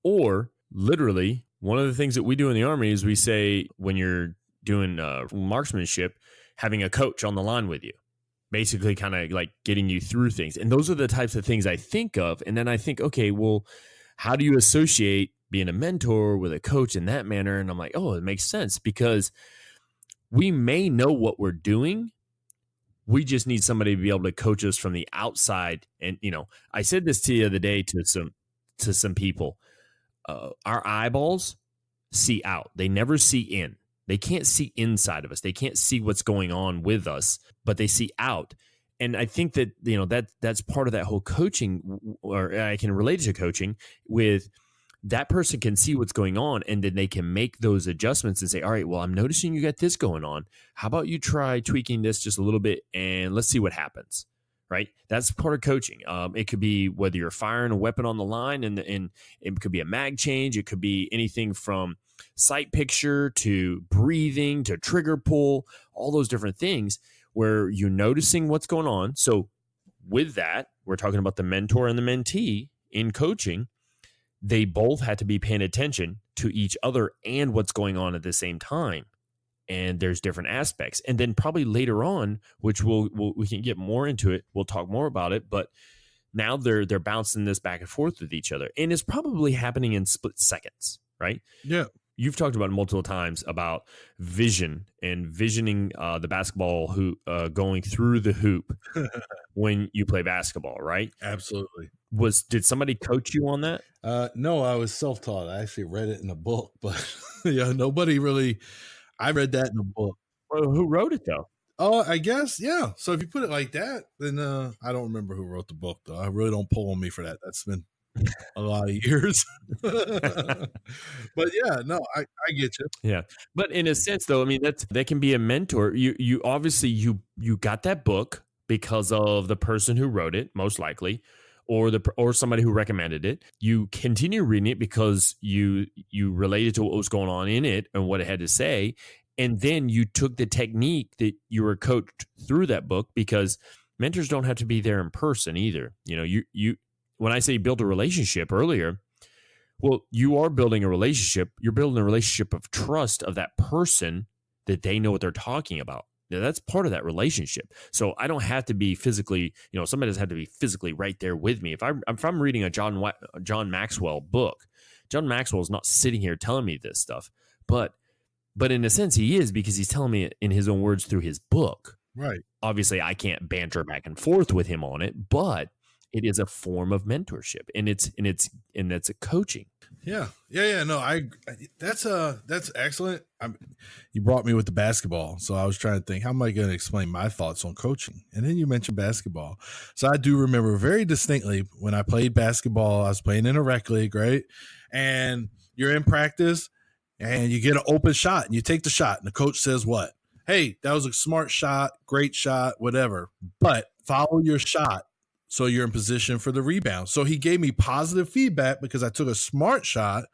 or literally one of the things that we do in the Army is we say when you're doing marksmanship, having a coach on the line with you. Basically kind of like getting you through things. And those are the types of things I think of. And then I think, okay, well, how do you associate being a mentor with a coach in that manner? And I'm like, oh, it makes sense, because we may know what we're doing, We just need somebody to be able to coach us from the outside. And, I said this to you the other day to some people. Our eyeballs see out. They never see in. They can't see inside of us. They can't see what's going on with us, but they see out. And I think that, that's part of that whole coaching, or I can relate it to coaching with that person can see what's going on, and then they can make those adjustments and say, all right, well, I'm noticing you got this going on. How about you try tweaking this just a little bit and let's see what happens. Right. That's part of coaching. It could be whether you're firing a weapon on the line, and it could be a mag change. It could be anything from sight picture to breathing to trigger pull, all those different things where you're noticing what's going on. So with that, we're talking about the mentor and the mentee in coaching. They both had to be paying attention to each other and what's going on at the same time. And there's different aspects. And then probably later on, which we can get more into it, we'll talk more about it, but now they're bouncing this back and forth with each other. And it's probably happening in split seconds, right? Yeah. You've talked about it multiple times about vision and visioning the basketball hoop going through the hoop when you play basketball, right? Absolutely. Did somebody coach you on that? No, I was self-taught. I actually read it in a book, but nobody really. I read that in a book. Well, who wrote it though? Oh, I guess, yeah. So if you put it like that, then I don't remember who wrote the book though. I really don't pull on me for that. That's been a lot of years. But yeah, no, I get you. Yeah. But in a sense though, I mean, that can be a mentor. You obviously you got that book because of the person who wrote it, most likely, or somebody who recommended it. You continue reading it because you related to what was going on in it and what it had to say. And then you took the technique that you were coached through that book, because mentors don't have to be there in person either. You when I say build a relationship earlier, well, you are building a relationship. You're building a relationship of trust of that person, that they know what they're talking about. Now, that's part of that relationship. So I don't have to be physically, somebody doesn't have to be physically right there with me. If I'm reading a John Maxwell book, John Maxwell is not sitting here telling me this stuff, but in a sense he is, because he's telling me it in his own words through his book. Right. Obviously I can't banter back and forth with him on it, but it is a form of mentorship, and that's a coaching. Yeah. No, that's excellent. You brought me with the basketball, so I was trying to think, how am I going to explain my thoughts on coaching? And then you mentioned basketball. So I do remember very distinctly when I played basketball. I was playing in a rec league, right? And you're in practice, and you get an open shot, and you take the shot, and the coach says what? Hey, that was a smart shot, great shot, whatever. But follow your shot, so you're in position for the rebound. So he gave me positive feedback because I took a smart shot,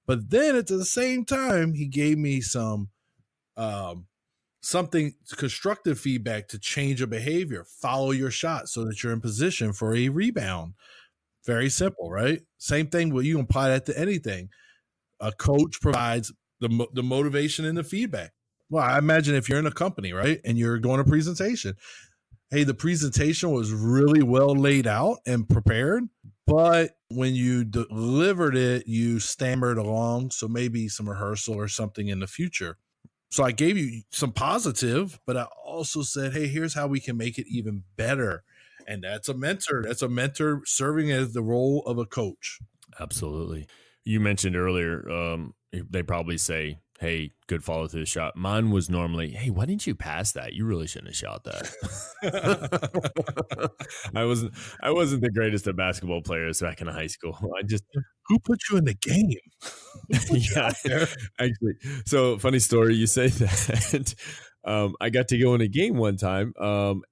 but then at the same time, he gave me some something constructive feedback to change a behavior. Follow your shot so that you're in position for a rebound. Very simple, right? Same thing. You can apply that to anything. A coach provides the motivation and the feedback. Well, I imagine if you're in a company, right, and you're going to a presentation, hey, the presentation was really well laid out and prepared, but when you delivered it, you stammered along. So maybe some rehearsal or something in the future. So I gave you some positive, but I also said, hey, here's how we can make it even better. And that's a mentor. That's a mentor serving as the role of a coach. Absolutely. You mentioned earlier, they probably say, hey, good follow through the shot. Mine was normally, hey, why didn't you pass that? You really shouldn't have shot that. I wasn't the greatest of basketball players back in high school. Who put you in the game? Yeah, actually. So funny story. You say that. I got to go in a game one time,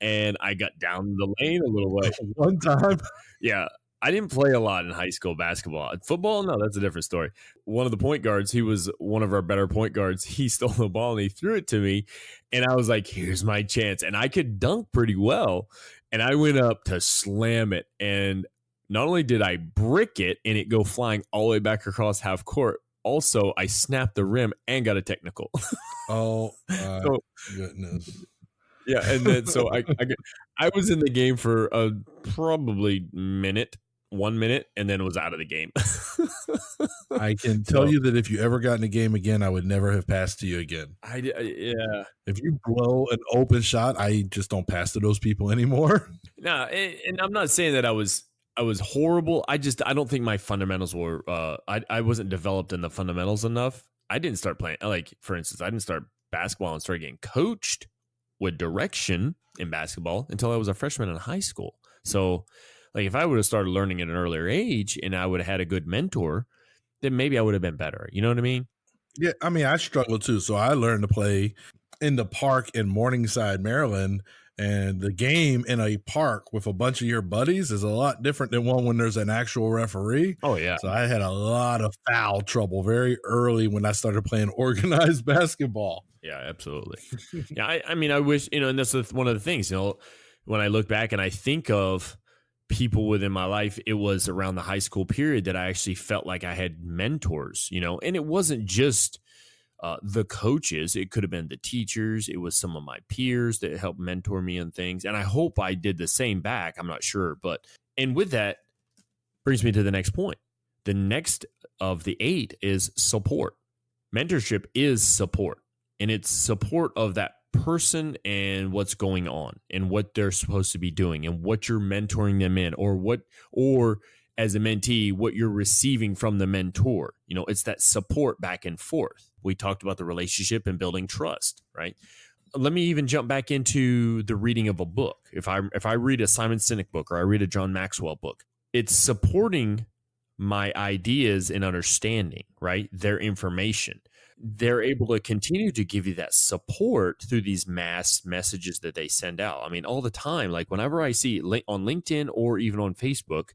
and I got down the lane a little way. One time? Yeah. I didn't play a lot in high school basketball. Football, no, that's a different story. One of the point guards, he was one of our better point guards. He stole the ball and he threw it to me. And I was like, here's my chance. And I could dunk pretty well. And I went up to slam it. And not only did I brick it and it go flying all the way back across half court, also I snapped the rim and got a technical. Oh, my goodness. Yeah. And then so I was in the game for probably 1 minute, and then was out of the game. I can tell So you that if you ever got in a game again, I would never have passed to you again. yeah. If you blow an open shot, I just don't pass to those people anymore. No, and I'm not saying that I was horrible. I don't think my fundamentals were I wasn't developed in the fundamentals enough. I didn't start playing, like, for instance, I didn't start basketball and start getting coached with direction in basketball until I was a freshman in high school. So, like, if I would have started learning at an earlier age and I would have had a good mentor, then maybe I would have been better. You know what I mean? Yeah, I mean, I struggle too. So I learned to play in the park in Morningside, Maryland. And the game in a park with a bunch of your buddies is a lot different than one when there's an actual referee. Oh yeah. So I had a lot of foul trouble very early when I started playing organized basketball. Yeah, absolutely. Yeah, I mean, I wish, and that's one of the things, when I look back and I think of people within my life, it was around the high school period that I actually felt like I had mentors, and it wasn't just the coaches. It could have been the teachers. It was some of my peers that helped mentor me in things. And I hope I did the same back. I'm not sure. And with that brings me to the next point. The next of the 8 is support. Mentorship is support. And it's support of that person and what's going on and what they're supposed to be doing and what you're mentoring them in, or as a mentee, what you're receiving from the mentor. It's that support back and forth. We talked about the relationship and building trust, right? Let me even jump back into the reading of a book. If I read a Simon Sinek book or I read a John Maxwell book, it's supporting my ideas and understanding, right? Their information. They're able to continue to give you that support through these mass messages that they send out. I mean, all the time, like whenever I see on LinkedIn or even on Facebook,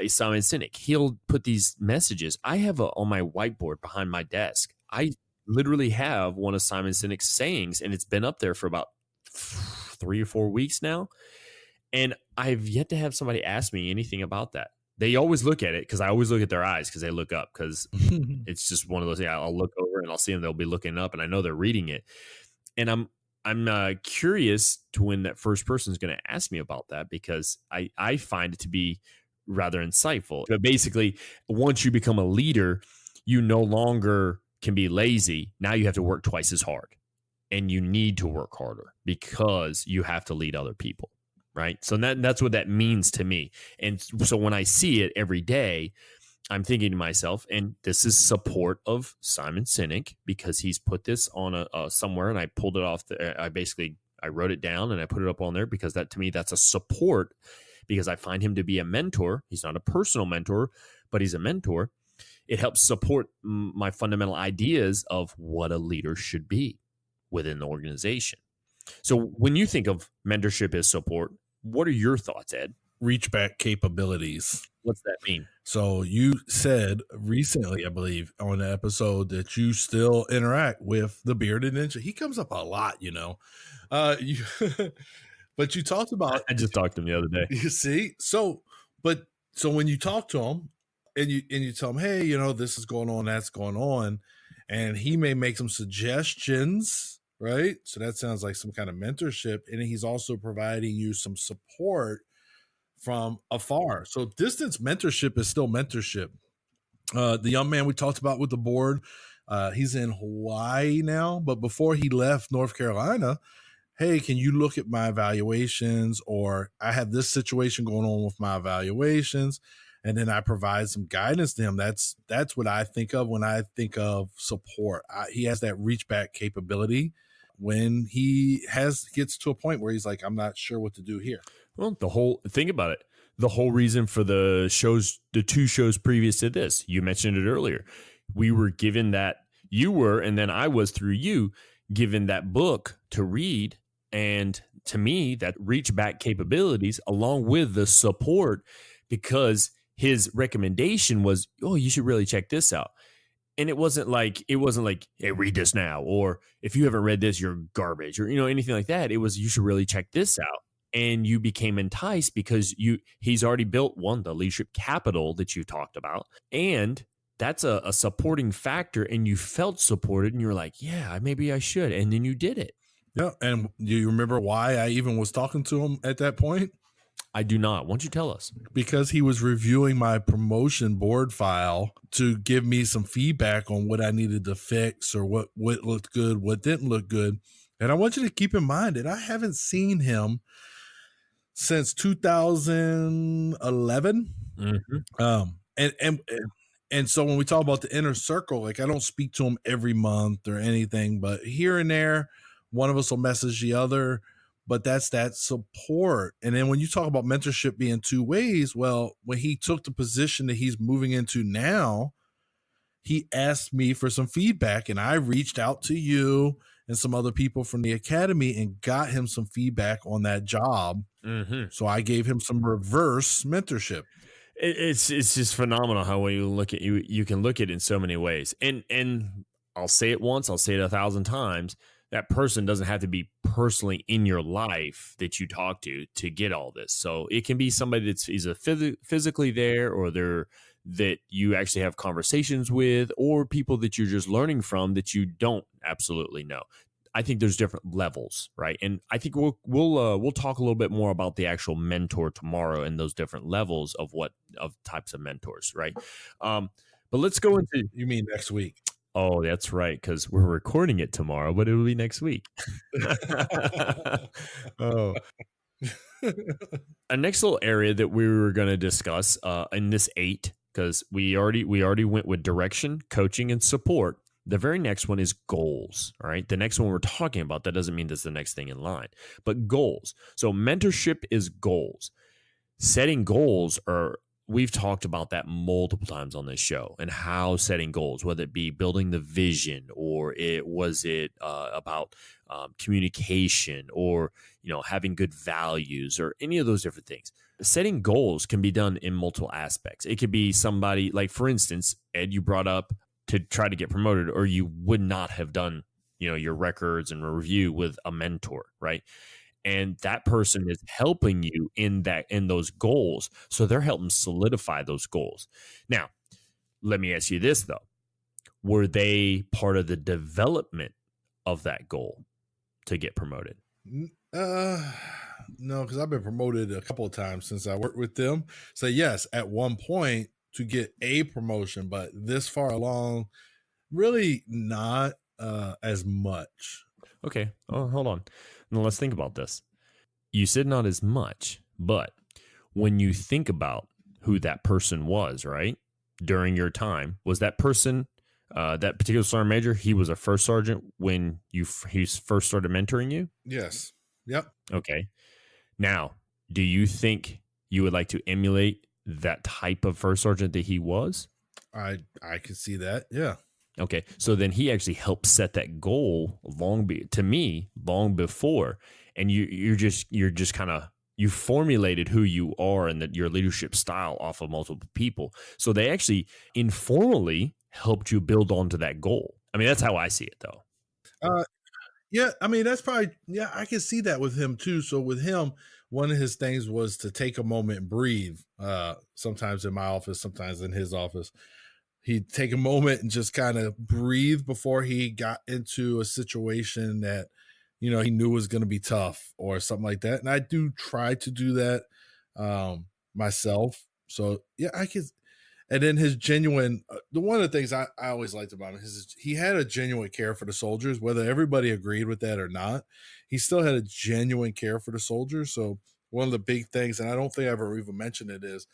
Simon Sinek, he'll put these messages. I have on my whiteboard behind my desk. I literally have one of Simon Sinek's sayings, and it's been up there for about 3 or 4 weeks now. And I've yet to have somebody ask me anything about that. They always look at it because I always look at their eyes because they look up, because it's just one of those. Yeah, I'll look over and I'll see them. They'll be looking up, and I know they're reading it. And I'm curious to when that first person is going to ask me about that, because I find it to be rather insightful. But basically, once you become a leader, you no longer can be lazy. Now you have to work twice as hard, and you need to work harder because you have to lead other people. Right. So that's what that means to me. And so when I see it every day, I'm thinking to myself, and this is support of Simon Sinek, because he's put this on a somewhere, and I pulled it off. I wrote it down and I put it up on there because that, to me, that's a support, because I find him to be a mentor. He's not a personal mentor, but he's a mentor. It helps support my fundamental ideas of what a leader should be within the organization. So when you think of mentorship as support, what are your thoughts, Ed? Reach back capabilities. What's that mean? So you said recently, I believe, on the episode that you still interact with the bearded ninja. He comes up a lot, but you talked about. I just talked to him the other day. You see, so when you talk to him and you tell him, hey, this is going on, that's going on, and he may make some suggestions. Right. So that sounds like some kind of mentorship. And he's also providing you some support from afar. So distance mentorship is still mentorship. The young man we talked about with the board, he's in Hawaii now, but before he left North Carolina, hey, can you look at my evaluations? Or I have this situation going on with my evaluations. And then I provide some guidance to him. That's what I think of when I think of support. He has that reach back capability when he gets to a point where he's like, I'm not sure what to do here. Well, think about it. The whole reason for the 2 shows previous to this, you mentioned it earlier. We were given that, and then I was through you, given that book to read. And to me, that reach back capabilities along with the support, because his recommendation was, oh, you should really check this out. And it wasn't like, hey, read this now, or if you haven't read this, you're garbage, or, anything like that. It was, you should really check this out. And you became enticed because he's already built the leadership capital that you talked about. And that's a supporting factor. And you felt supported and you were like, yeah, maybe I should. And then you did it. Yeah. And do you remember why I even was talking to him at that point? I do not. Why don't you tell us? Because he was reviewing my promotion board file to give me some feedback on what I needed to fix or what looked good, what didn't look good. And I want you to keep in mind that I haven't seen him since 2011. And so when we talk about the inner circle, like I don't speak to him every month or anything, but here and there, one of us will message the other. But that's that support. And then when you talk about mentorship being two ways, well, when he took the position that he's moving into now, he asked me for some feedback, and I reached out to you and some other people from the academy and got him some feedback on that job. So I gave him some reverse mentorship. It's just phenomenal how you look at you can look at it in so many ways. And I'll say it once, I'll say it 1,000 times. That person doesn't have to be personally in your life that you talk to get all this. So it can be somebody that's either physically there, or that you actually have conversations with, or people that you're just learning from that you don't absolutely know. I think there's different levels, right? And I think we'll talk a little bit more about the actual mentor tomorrow and those different levels of types of mentors, right? But let's go into. You mean next week? Oh, that's right, because we're recording it tomorrow, but it'll be next week. Oh. A next little area that we were going to discuss in this 8, because we already went with direction, coaching, and support. The very next one is goals. All right. The next one we're talking about, that doesn't mean that's the next thing in line, but goals. So mentorship is goals. Setting goals we've talked about that multiple times on this show, and how setting goals, whether it be building the vision, or about communication, or having good values, or any of those different things. Setting goals can be done in multiple aspects. It could be somebody like, for instance, Ed, you brought up to try to get promoted, or you would not have done your records and review with a mentor, right? And that person is helping you in those goals. So they're helping solidify those goals. Now, let me ask you this, though. Were they part of the development of that goal to get promoted? No, because I've been promoted a couple of times since I worked with them. So yes, at one point to get a promotion, but this far along, really not as much. Okay. Oh, hold on. Now let's think about this. You said not as much, but when you think about who that person was, right, during your time, was that person, that particular sergeant major, he was a first sergeant when he first started mentoring you? Yes. Yep. Okay. Now, do you think you would like to emulate that type of first sergeant that he was? I can see that. Yeah. Okay. So then he actually helped set that goal long before. And you're just kind of, you formulated who you are and your leadership style off of multiple people. So they actually informally helped you build onto that goal. I mean, that's how I see it, though. Yeah, I mean, that's probably, yeah, I can see that with him too. So with him, one of his things was to take a moment and breathe. Sometimes in my office, sometimes in his office. He'd take a moment and just kind of breathe before he got into a situation that, he knew was going to be tough or something like that. And I do try to do that myself. So yeah, I could. And then his genuine, one of the things I always liked about him is he had a genuine care for the soldiers, whether everybody agreed with that or not. He still had a genuine care for the soldiers. So one of the big things, and I don't think I ever even mentioned it, is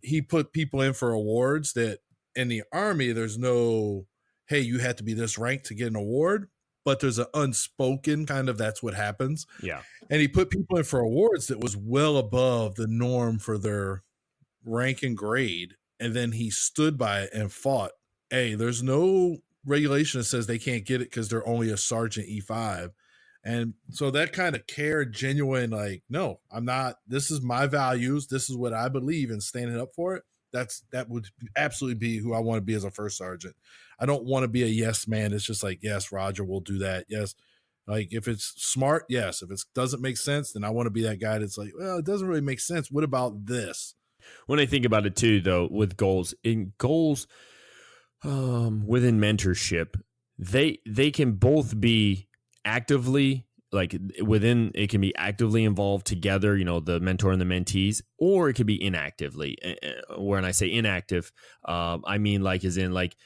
he put people in for awards that in the Army, there's no, hey, you have to be this rank to get an award, but there's an unspoken kind of, that's what happens. Yeah. And he put people in for awards that was well above the norm for their rank and grade. And then he stood by it and fought, hey, there's no regulation that says they can't get it because they're only a sergeant E5. And so that kind of care, genuine, like, no, I'm not, this is my values. This is what I believe in, standing up for it. That would absolutely be who I want to be as a first sergeant. I don't want to be a yes man. It's just like, yes, Roger, we'll do that. Yes. Like if it's smart, yes. If it doesn't make sense, then I want to be that guy that's like, well, it doesn't really make sense. What about this? When I think about it too, though, with goals within mentorship, they can both be actively like within, it can be actively involved together, the mentor and the mentees, or it could be inactively. When I say inactive, I mean like as in like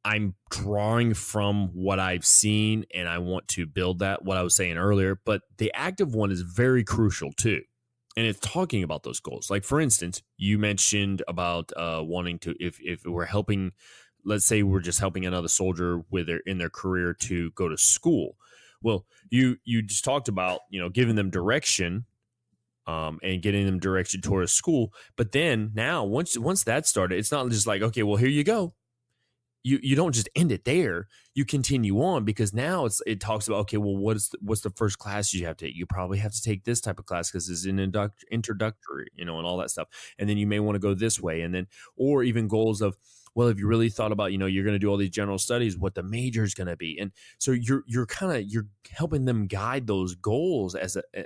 I'm drawing from what I've seen and I want to build that, what I was saying earlier. But the active one is very crucial too. And it's talking about those goals. Like, for instance, you mentioned about wanting to, if we're helping, let's say we're just helping another soldier in their career to go to school. Well, you just talked about, giving them direction, and getting them direction towards school. But then now, once that started, it's not just like, okay, well, here you go. You don't just end it there. You continue on, because now it talks about, okay, well, what's the first class you have to take? You probably have to take this type of class because it's an introductory, and all that stuff. And then you may want to go this way, and then, or even goals of, well, if you really thought about, you're going to do all these general studies, what the major is going to be. And so you're helping them guide those goals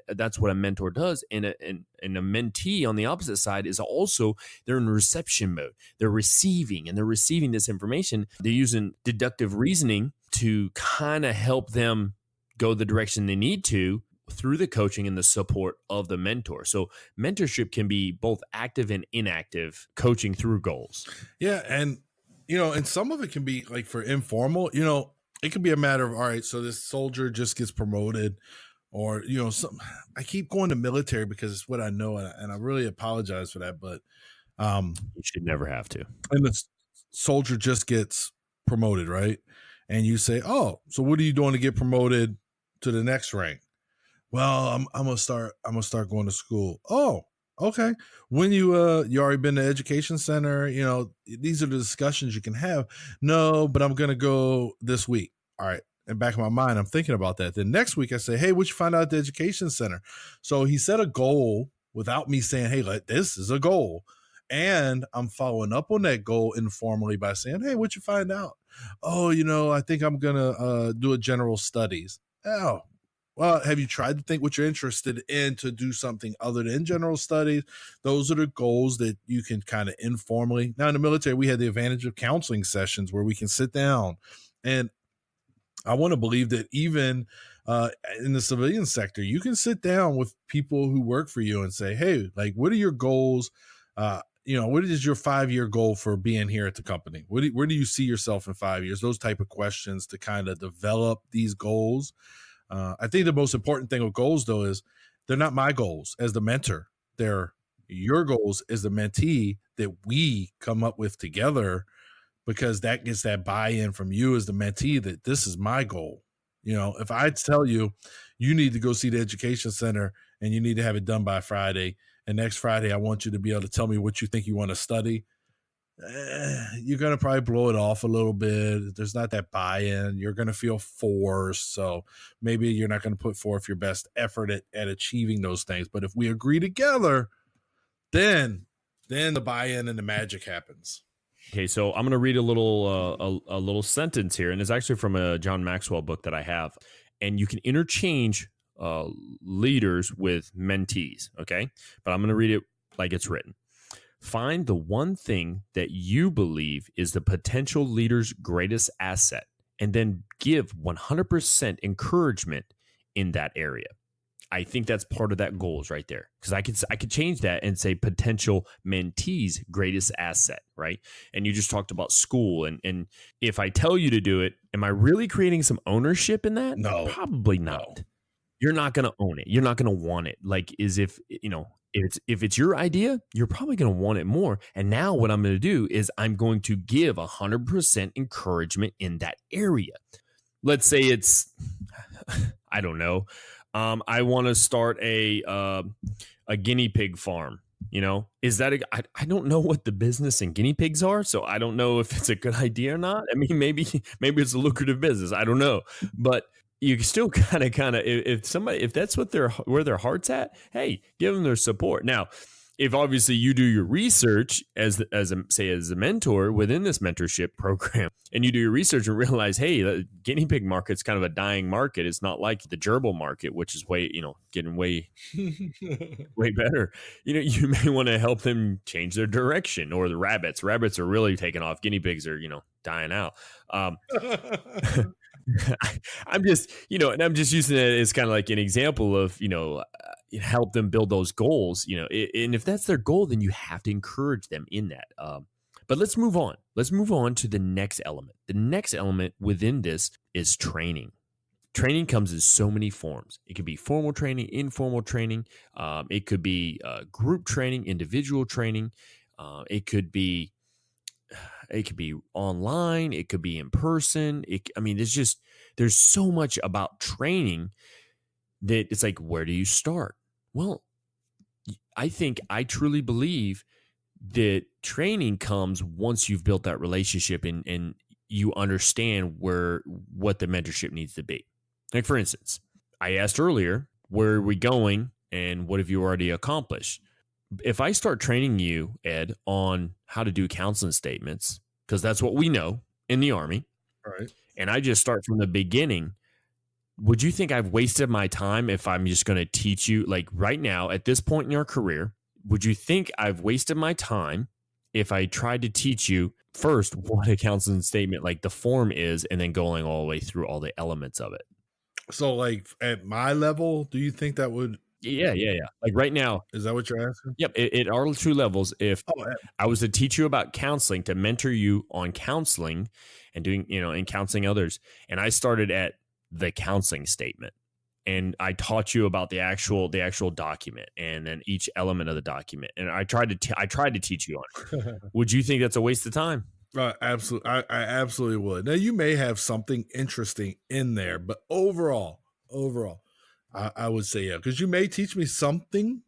that's what a mentor does. And a mentee on the opposite side is also, they're in reception mode. They're receiving this information. They're using deductive reasoning to kind of help them go the direction they need to through the coaching and the support of the mentor. So mentorship can be both active and inactive coaching through goals. Yeah. And, and some of it can be like for informal, it could be a matter of, all right, so this soldier just gets promoted, or, I keep going to military because it's what I know. And I really apologize for that, but you should never have to. And the soldier just gets promoted, right? And you say, oh, so what are you doing to get promoted to the next rank? Well, I'm gonna start going to school. Oh, okay. When you already been to education center, these are the discussions you can have. No, but I'm gonna go this week. All right. And back in my mind, I'm thinking about that. Then next week I say, hey, what you find out at the education center? So he set a goal without me saying, hey, this is a goal. And I'm following up on that goal informally by saying, hey, what you find out? Oh, I think I'm gonna do a general studies. Oh, well, have you tried to think what you're interested in to do something other than general studies? Those are the goals that you can kind of informally. Now in the military, we had the advantage of counseling sessions where we can sit down. And I want to believe that even in the civilian sector, you can sit down with people who work for you and say, hey, like, what are your goals? What is your 5-year goal for being here at the company? Where do you see yourself in 5 years? Those type of questions to kind of develop these goals. I think the most important thing with goals, though, is they're not my goals as the mentor. They're your goals as the mentee that we come up with together, because that gets that buy-in from you as the mentee that this is my goal. If I tell you, you need to go see the education center and you need to have it done by Friday, and next Friday I want you to be able to tell me what you think you want to study, you're going to probably blow it off a little bit. There's not that buy-in. You're going to feel forced. So maybe you're not going to put forth your best effort at achieving those things. But if we agree together, then the buy-in and the magic happens. Okay, so I'm going to read a little sentence here, and it's actually from a John Maxwell book that I have. And you can interchange leaders with mentees, okay? But I'm going to read it like it's written. Find the one thing that you believe is the potential leader's greatest asset, and then give 100% encouragement in that area. I think that's part of that goals right there, because I could change that and say potential mentee's greatest asset, right? And you just talked about school, and if I tell you to do it, am I really creating some ownership in that? No, probably not. No. You're not going to own it. You're not going to want it. Like, if it's your idea, you're probably going to want it more. And now what I'm going to do is I'm going to give 100% encouragement in that area. Let's say it's, I don't know. I want to start a guinea pig farm. Is that I don't know what the business in guinea pigs are, so I don't know if it's a good idea or not. I mean, maybe it's a lucrative business. I don't know, but you still kind of if that's where their heart's at, hey, give them their support. Now, if obviously you do your research as a mentor within this mentorship program, and you do your research and realize, hey, the guinea pig market's kind of a dying market. It's not like the gerbil market, which is getting way better. You may want to help them change their direction. Or the rabbits. Rabbits are really taking off. Guinea pigs are, dying out. I'm just, and I'm just using it as kind of like an example of, help them build those goals, and if that's their goal, then you have to encourage them in that. But let's move on. Let's move on to the next element. The next element within this is training. Training comes in so many forms. It could be formal training, informal training. It could be group training, individual training. It could be online. It could be in person. There's so much about training that it's like, where do you start? Well, I truly believe that training comes once you've built that relationship and you understand what the mentorship needs to be. Like, for instance, I asked earlier, where are we going and what have you already accomplished? If I start training you, Ed, on how to do counseling statements, because that's what we know in the Army, Right. and I just start from the beginning, would you think I've wasted my time if I'm just going to teach you, like right now, at this point in your career, would you think I've wasted my time if I tried to teach you first what a counseling statement, like the form is, and then going all the way through all the elements of it? So, like at my level, do you think that would? Yeah. Like right now, Is that what you're asking? yep, it are two levels. If Oh, I was to teach you about counseling, to mentor you on counseling and doing, and counseling others, and I started at the counseling statement and I taught you about the actual document and then each element of the document, and I tried to teach you on it. Would you think that's a waste of time? absolutely. I absolutely would. Now, you may have something interesting in there, but overall, I would say yeah, because you may teach me something,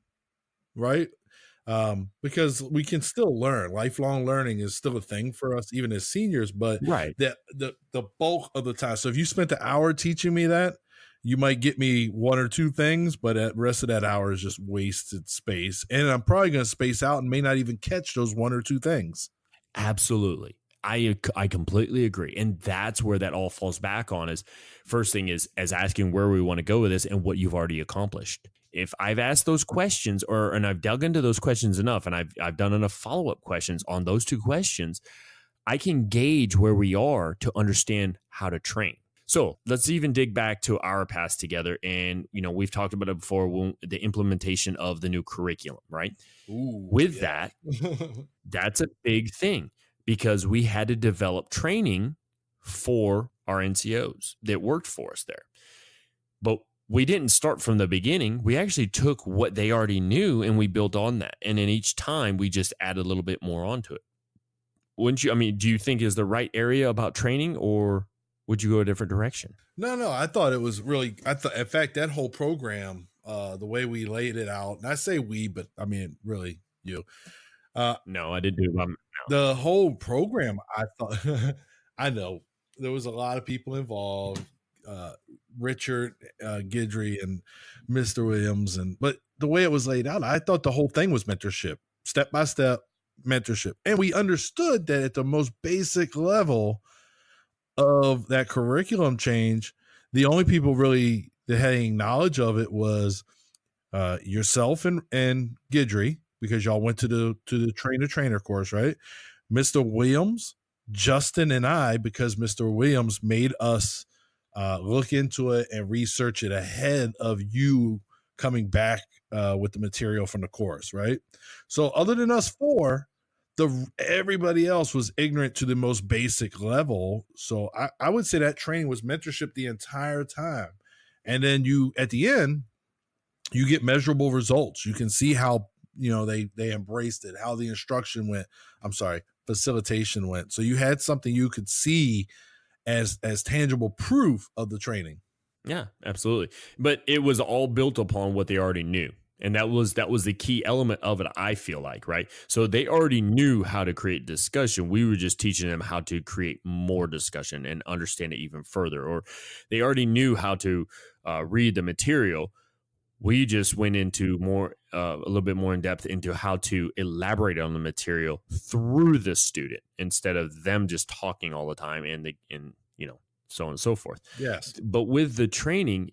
right? Because we can still learn. Lifelong learning is still a thing for us, even as seniors. But Right. the bulk of the time. So if you spent the hour teaching me that, you might get me one or two things, but the rest of that hour is just wasted space. And I'm probably going to space out and may not even catch those one or two things. Absolutely. I completely agree. And that's where that all falls back on is first thing is as asking where we want to go with this and what you've already accomplished. If I've asked those questions and I've dug into those questions enough and I've done enough follow-up questions on those two questions, I can gauge where we are to understand how to train. So let's even dig back to our past together. And, we've talked about it before, the implementation of the new curriculum, right? Ooh, With yeah. that, that's a big thing because we had to develop training for our NCOs that worked for us there. But we didn't start from the beginning. We actually took what they already knew and we built on that. And then each time we just added a little bit more onto it. Wouldn't you? I mean, do you think is the right area about training or would you go a different direction? No, I thought it was really, in fact, that whole program, the way we laid it out, and I say we, but I mean, really you, No, I didn't do it. the whole program, I thought, I know there was a lot of people involved, Richard, Guidry and Mr. Williams. But the way it was laid out, I thought the whole thing was mentorship, step-by-step mentorship. And we understood that at the most basic level of that curriculum change, the only people really that had any knowledge of it was yourself and Guidry, because y'all went to the trainer course, right? Mr. Williams, Justin, and I, because Mr. Williams made us look into it and research it ahead of you coming back with the material from the course, right? So other than us four, everybody else was ignorant to the most basic level. So I would say that training was mentorship the entire time. And then you, at the end, you get measurable results. You can see how, they embraced it, how the instruction went. I'm sorry, facilitation went. So you had something you could see as tangible proof of the training. Yeah, absolutely. But it was all built upon what they already knew. And that was the key element of it, I feel like, right? So they already knew how to create discussion. We were just teaching them how to create more discussion and understand it even further. Or they already knew how to read the material. We just went into a little bit more in depth into how to elaborate on the material through the student instead of them just talking all the time and so on and so forth. Yes. But with the training,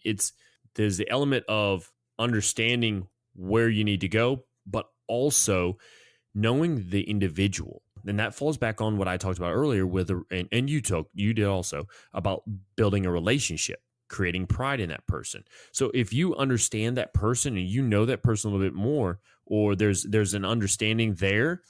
there's the element of understanding where you need to go, but also knowing the individual. and that falls back on what I talked about earlier with, and you did also, about building a relationship, creating pride in that person. So if you understand that person and you know that person a little bit more, or there's an understanding there,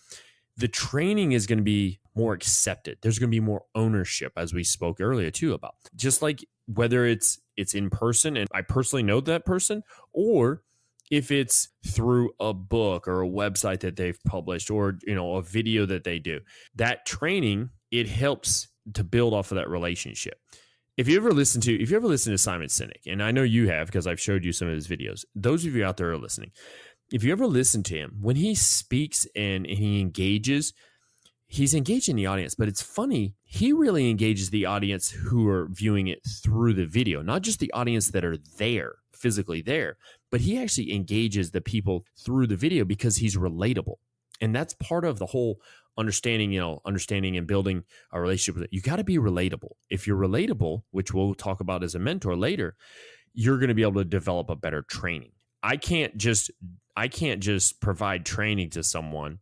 the training is going to be more accepted. There's going to be more ownership, as we spoke earlier too about. Just like whether it's in person and I personally know that person, or if it's through a book or a website that they've published, or a video that they do, that training, it helps to build off of that relationship. If you ever listen to Simon Sinek, and I know you have because I've showed you some of his videos, those of you out there are listening, if you ever listen to him, when he speaks and he engages, he's engaging the audience. But it's funny, he really engages the audience who are viewing it through the video, not just the audience that are there, physically there, but he actually engages the people through the video because he's relatable. And that's part of the whole understanding and building a relationship with it. You got to be relatable. If you're relatable, which we'll talk about as a mentor later, you're going to be able to develop a better training. I can't just provide training to someone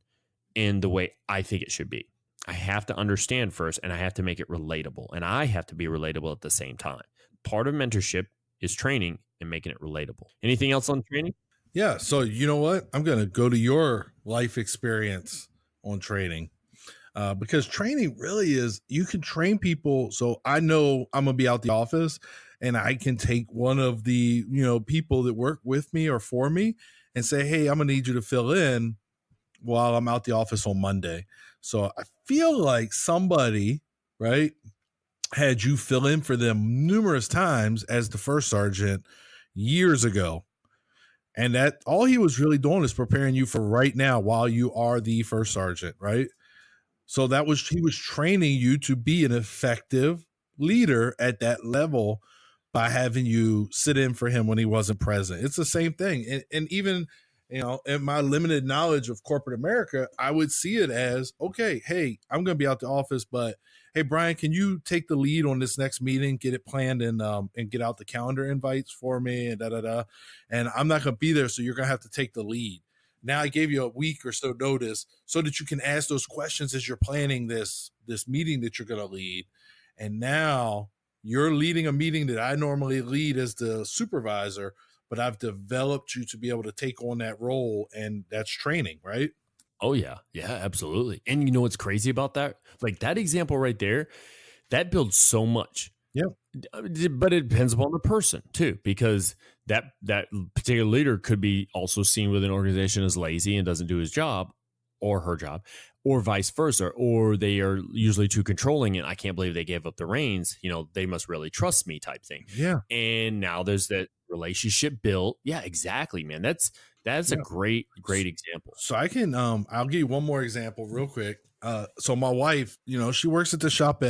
in the way I think it should be. I have to understand first, and I have to make it relatable, and I have to be relatable at the same time. Part of mentorship is training and making it relatable. Anything else on training? Yeah. So you know what? I'm going to go to your life experience on training, because training really is, you can train people. So I know I'm going to be out the office, and I can take one of the, people that work with me or for me and say, hey, I'm going to need you to fill in while I'm out the office on Monday. So I feel like somebody, right, had you fill in for them numerous times as the first sergeant years ago. And that all he was really doing is preparing you for right now while you are the first sergeant, right? So he was training you to be an effective leader at that level by having you sit in for him when he wasn't present. It's the same thing. And even, in my limited knowledge of corporate America, I would see it as, okay, hey, I'm going to be out the office, but hey, Brian, can you take the lead on this next meeting, get it planned, and get out the calendar invites for me, and and I'm not going to be there, so you're going to have to take the lead. Now I gave you a week or so notice so that you can ask those questions as you're planning this meeting that you're going to lead. And now you're leading a meeting that I normally lead as the supervisor, but I've developed you to be able to take on that role, and that's training, right? Oh, yeah. Yeah, absolutely. And you know what's crazy about that? Like that example right there, that builds so much. Yeah. But it depends upon the person too, because that particular leader could be also seen with an organization as lazy and doesn't do his job or her job, or vice versa, or they are usually too controlling and I can't believe they gave up the reins. They must really trust me type thing. Yeah. And now there's that relationship built. Yeah, exactly, man. That's a great example. So I can, I'll give you one more example real quick. So my wife, she works at the shop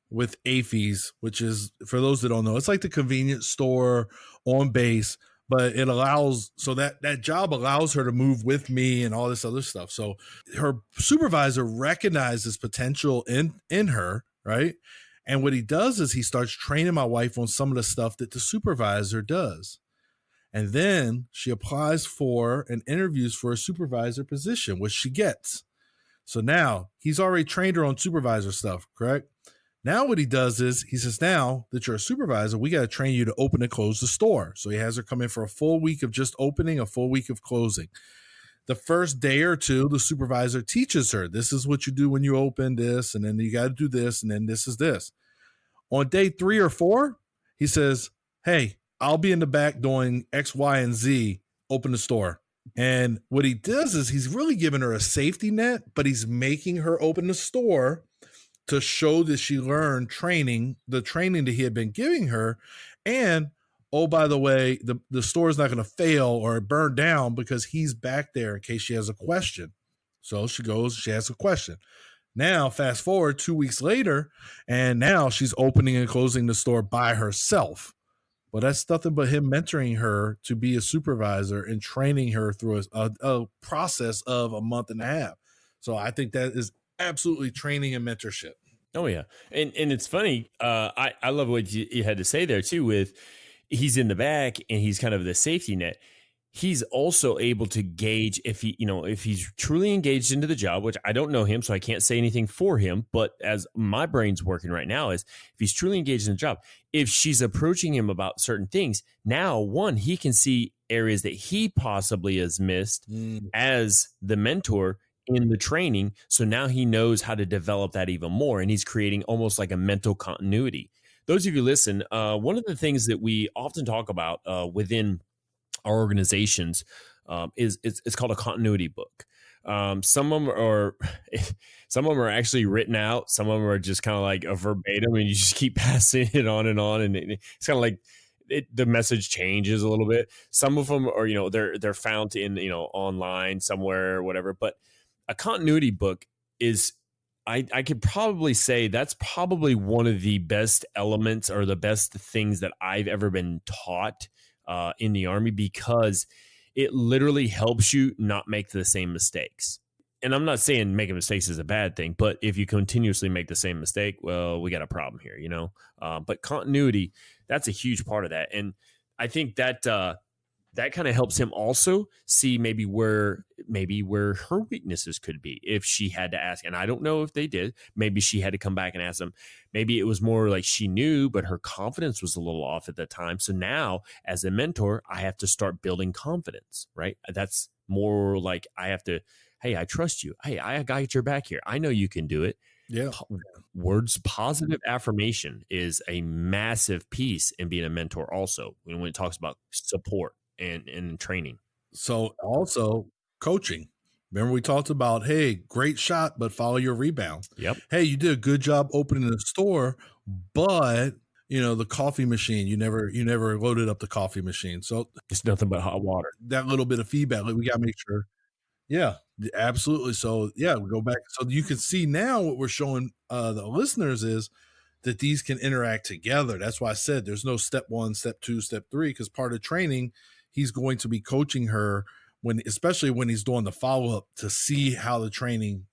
with AFES, which is, for those that don't know, it's like the convenience store on base, but it allows, so that job allows her to move with me and all this other stuff. So her supervisor recognizes potential in her, right? And what he does is he starts training my wife on some of the stuff that the supervisor does. And then she applies for and interviews for a supervisor position, which she gets. So now he's already trained her on supervisor stuff, correct? Now what he does is he says, now that you're a supervisor, we got to train you to open and close the store. So he has her come in for a full week of just opening, a full week of closing. The first day or two, the supervisor teaches her, this is what you do when you open this, and then you got to do this, and then this is this. On day 3 or 4, he says, hey, I'll be in the back doing X, Y, and Z, open the store. And what he does is he's really giving her a safety net, but he's making her open the store to show that she learned the training that he had been giving her. And, oh, by the way, the store is not going to fail or burn down because he's back there in case she has a question. So she goes, she asks a question. Now, fast forward 2 weeks later, and now she's opening and closing the store by herself. Well, that's nothing but him mentoring her to be a supervisor and training her through a process of a month and a half. So I think that is absolutely training and mentorship. Oh, yeah. And it's funny. I love what you had to say there, too, with he's in the back and he's kind of the safety net. he's also able to gauge if if he's truly engaged into the job, which I don't know him, so I can't say anything for him. But as my brain's working right now, is if he's truly engaged in the job, if she's approaching him about certain things, now one, he can see areas that he possibly has missed as the mentor in the training. So now he knows how to develop that even more. And he's creating almost like a mental continuity. Those of you listen, one of the things that we often talk about within our organizations is it's called a continuity book. Some of them are actually written out. Some of them are just kind of like a verbatim, and you just keep passing it on, and it's kind of like the message changes a little bit. Some of them are they're found in online somewhere or whatever. But a continuity book is, I could probably say that's probably one of the best elements or the best things that I've ever been taught in the Army, because it literally helps you not make the same mistakes. And I'm not saying making mistakes is a bad thing, but if you continuously make the same mistake, well, we got a problem here, but continuity, that's a huge part of that. And I think that that kind of helps him also see maybe where her weaknesses could be if she had to ask. And I don't know if they did. Maybe she had to come back and ask them. Maybe it was more like she knew, but her confidence was a little off at the time. So now as a mentor, I have to start building confidence, right? That's more like I have to, hey, I trust you. Hey, I got your back here. I know you can do it. Yeah. Words, positive affirmation is a massive piece in being a mentor also when it talks about support and training. So also coaching. Remember we talked about, hey, great shot, but follow your rebound. Yep. Hey, you did a good job opening the store, but the coffee machine, you never loaded up the coffee machine. So it's nothing but hot water. That little bit of feedback, we got to make sure. Yeah, absolutely. So yeah, we go back. So you can see now what we're showing the listeners is that these can interact together. That's why I said there's no step 1, step 2, step 3, because part of training, he's going to be coaching her especially when he's doing the follow-up to see how the training,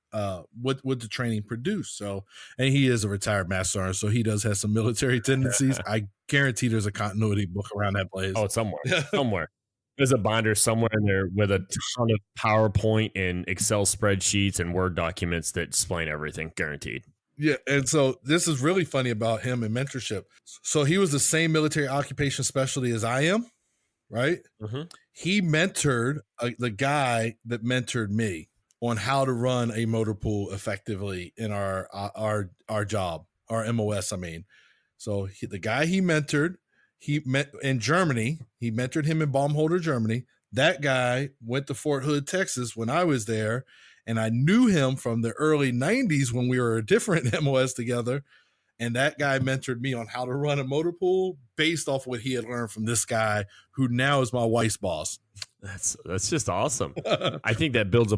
what the training produced. So, and he is a retired Master Sergeant, so he does have some military tendencies. I guarantee there's a continuity book around that place. Oh, somewhere. There's a binder somewhere in there with a ton of PowerPoint and Excel spreadsheets and Word documents that explain everything, guaranteed. Yeah, and so this is really funny about him and mentorship. So he was the same military occupation specialty as I am, right? Mm-hmm. He mentored the guy that mentored me on how to run a motor pool effectively in our job, our MOS, I mean. So the guy he mentored, he met in Germany. He mentored him in Baumholder, Germany. That guy went to Fort Hood, Texas when I was there, and I knew him from the early 90s when we were a different MOS together. And that guy mentored me on how to run a motor pool based off what he had learned from this guy who now is my wife's boss. That's just awesome. I think that builds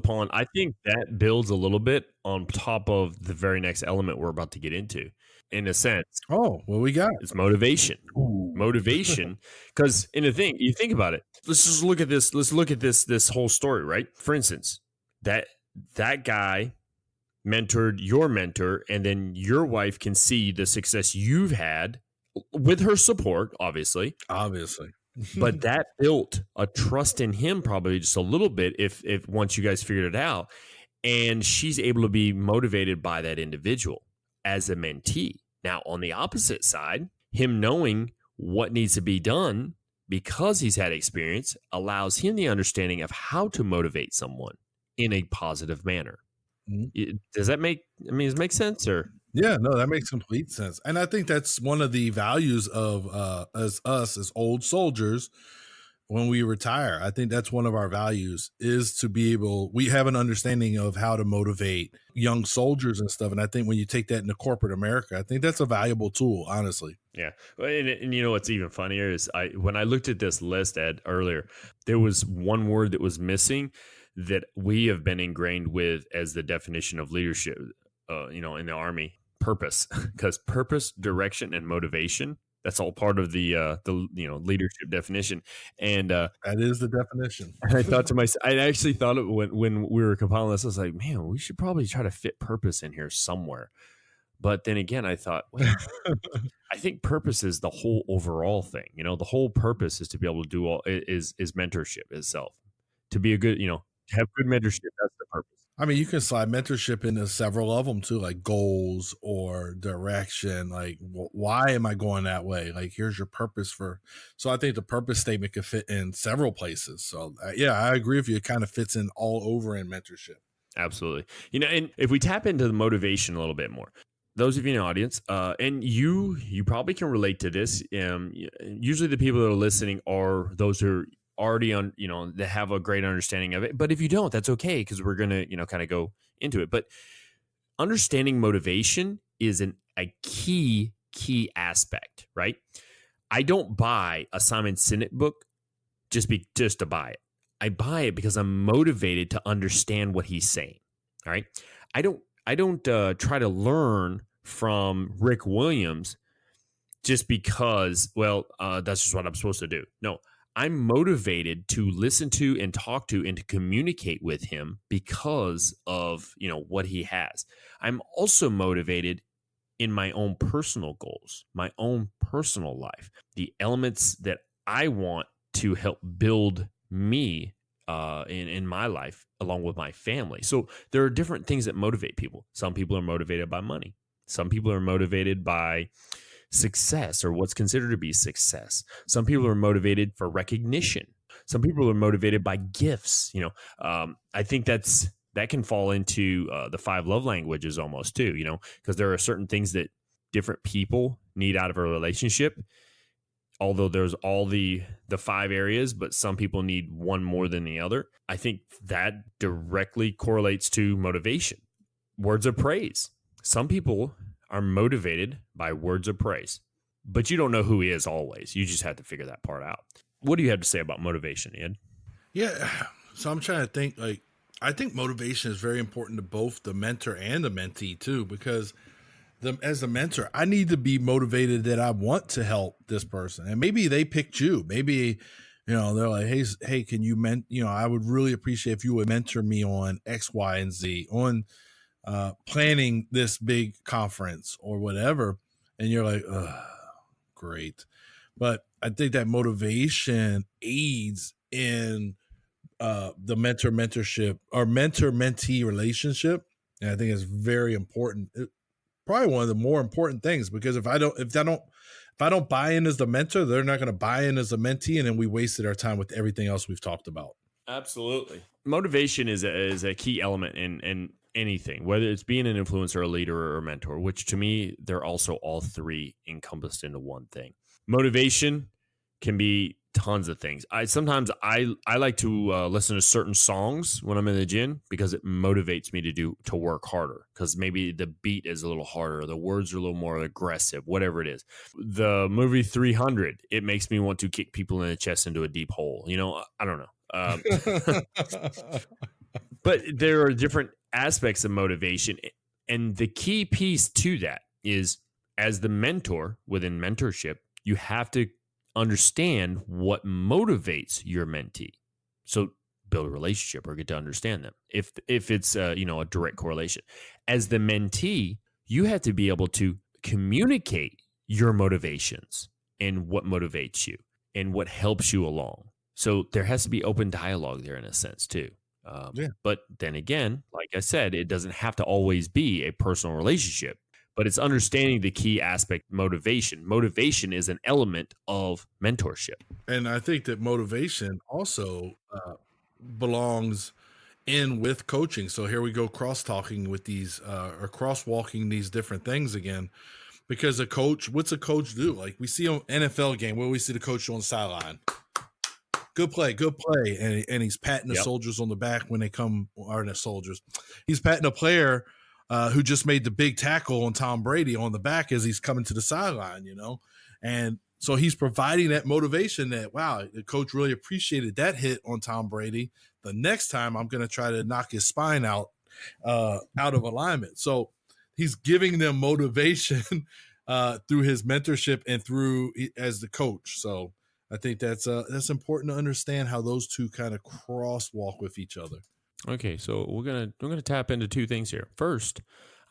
a little bit on top of the very next element we're about to get into, in a sense. Oh, what we got? It's motivation. Ooh. Motivation. Because in a thing, you think about it. Let's just look at this. Let's look at this whole story, right? For instance, that guy mentored your mentor, and then your wife can see the success you've had with her support, obviously. But that built a trust in him probably just a little bit if once you guys figured it out, and she's able to be motivated by that individual as a mentee. Now, on the opposite side, him knowing what needs to be done because he's had experience allows him the understanding of how to motivate someone in a positive manner. Does that make sense? Or yeah, no, that makes complete sense. And I think that's one of the values of as old soldiers when we retire. I think that's one of our values is to be able, we have an understanding of how to motivate young soldiers and stuff. And I think when you take that into corporate America, I think that's a valuable tool, honestly. Yeah. And you know, what's even funnier is when I looked at this list, Ed, earlier, there was one word that was missing that we have been ingrained with as the definition of leadership, in the Army: purpose. Because purpose, direction, and motivation, that's all part of the leadership definition. And that is the definition. And I thought to myself, I actually thought when we were compiling this, I was like, man, we should probably try to fit purpose in here somewhere. But then again, I thought, well, I think purpose is the whole overall thing. The whole purpose is to be able to do all is mentorship itself. To be a good, to have good mentorship, that's the purpose. I mean, you can slide mentorship into several of them too, like goals or direction. Like, why am I going that way? Like, here's your purpose for. So I think the purpose statement could fit in several places. So yeah, I agree with you. It kind of fits in all over in mentorship. Absolutely. And if we tap into the motivation a little bit more, those of you in the audience, and you probably can relate to this. Usually the people that are listening are those who are already on, that have a great understanding of it. But if you don't, that's okay, because we're going to, kind of go into it. But understanding motivation is a key aspect, right? I don't buy a Simon Sinek book just to buy it. I buy it because I'm motivated to understand what he's saying. All right. I don't try to learn from Rick Williams just because, that's just what I'm supposed to do. No, I'm motivated to listen to and talk to and to communicate with him because of, what he has. I'm also motivated in my own personal goals, my own personal life, the elements that I want to help build me in my life along with my family. So there are different things that motivate people. Some people are motivated by money. Some people are motivated by success or what's considered to be success. Some people are motivated for recognition. Some people are motivated by gifts. I think that can fall into the 5 love languages almost too, because there are certain things that different people need out of a relationship. Although there's all the 5 areas, but some people need one more than the other. I think that directly correlates to motivation. Words of praise. Some people are motivated by words of praise, but you don't know who he is always. You just have to figure that part out. What do you have to say about motivation, Ed? Yeah. So I'm trying to think, I think motivation is very important to both the mentor and the mentee too, because as a mentor, I need to be motivated that I want to help this person. And maybe they picked you. Maybe, they're like, hey, can you I would really appreciate if you would mentor me on X, Y, and Z, on planning this big conference or whatever. And you're like, great. But I think that motivation aids in the mentorship or mentor-mentee relationship. And I think it's very important. Probably one of the more important things, because if I don't buy in as the mentor, they're not going to buy in as a mentee, and then we wasted our time with everything else we've talked about. Absolutely. Motivation is a key element in anything, whether it's being an influencer, a leader, or a mentor, which to me, they're also all 3 encompassed into one thing. Motivation can be tons of things. Sometimes I like to listen to certain songs when I'm in the gym because it motivates me to work harder, because maybe the beat is a little harder, the words are a little more aggressive, whatever it is. The movie 300, it makes me want to kick people in the chest into a deep hole. I don't know. But there are different aspects of motivation, and the key piece to that is, as the mentor within mentorship, you have to understand what motivates your mentee. So build a relationship or get to understand them. If it's a direct correlation. As the mentee, you have to be able to communicate your motivations and what motivates you and what helps you along. So there has to be open dialogue there in a sense too. But then again, like I said, it doesn't have to always be a personal relationship. But it's understanding the key aspect, motivation. Motivation is an element of mentorship. And I think that motivation also belongs in with coaching. So here we go cross-talking with these or crosswalking these different things again. Because a coach, what's a coach do? Like we see on NFL game where we see the coach on the sideline. Good play. And he's patting the soldiers on the back when they come, or the soldiers. He's patting a player who just made the big tackle on Tom Brady on the back as he's coming to the sideline, and so he's providing that motivation that, wow, the coach really appreciated that hit on Tom Brady. The next time I'm going to try to knock his spine out of alignment. So he's giving them motivation through his mentorship and through as the coach. So I think that's important to understand how those two kind of crosswalk with each other. Okay, so we're gonna tap into 2 things here. First,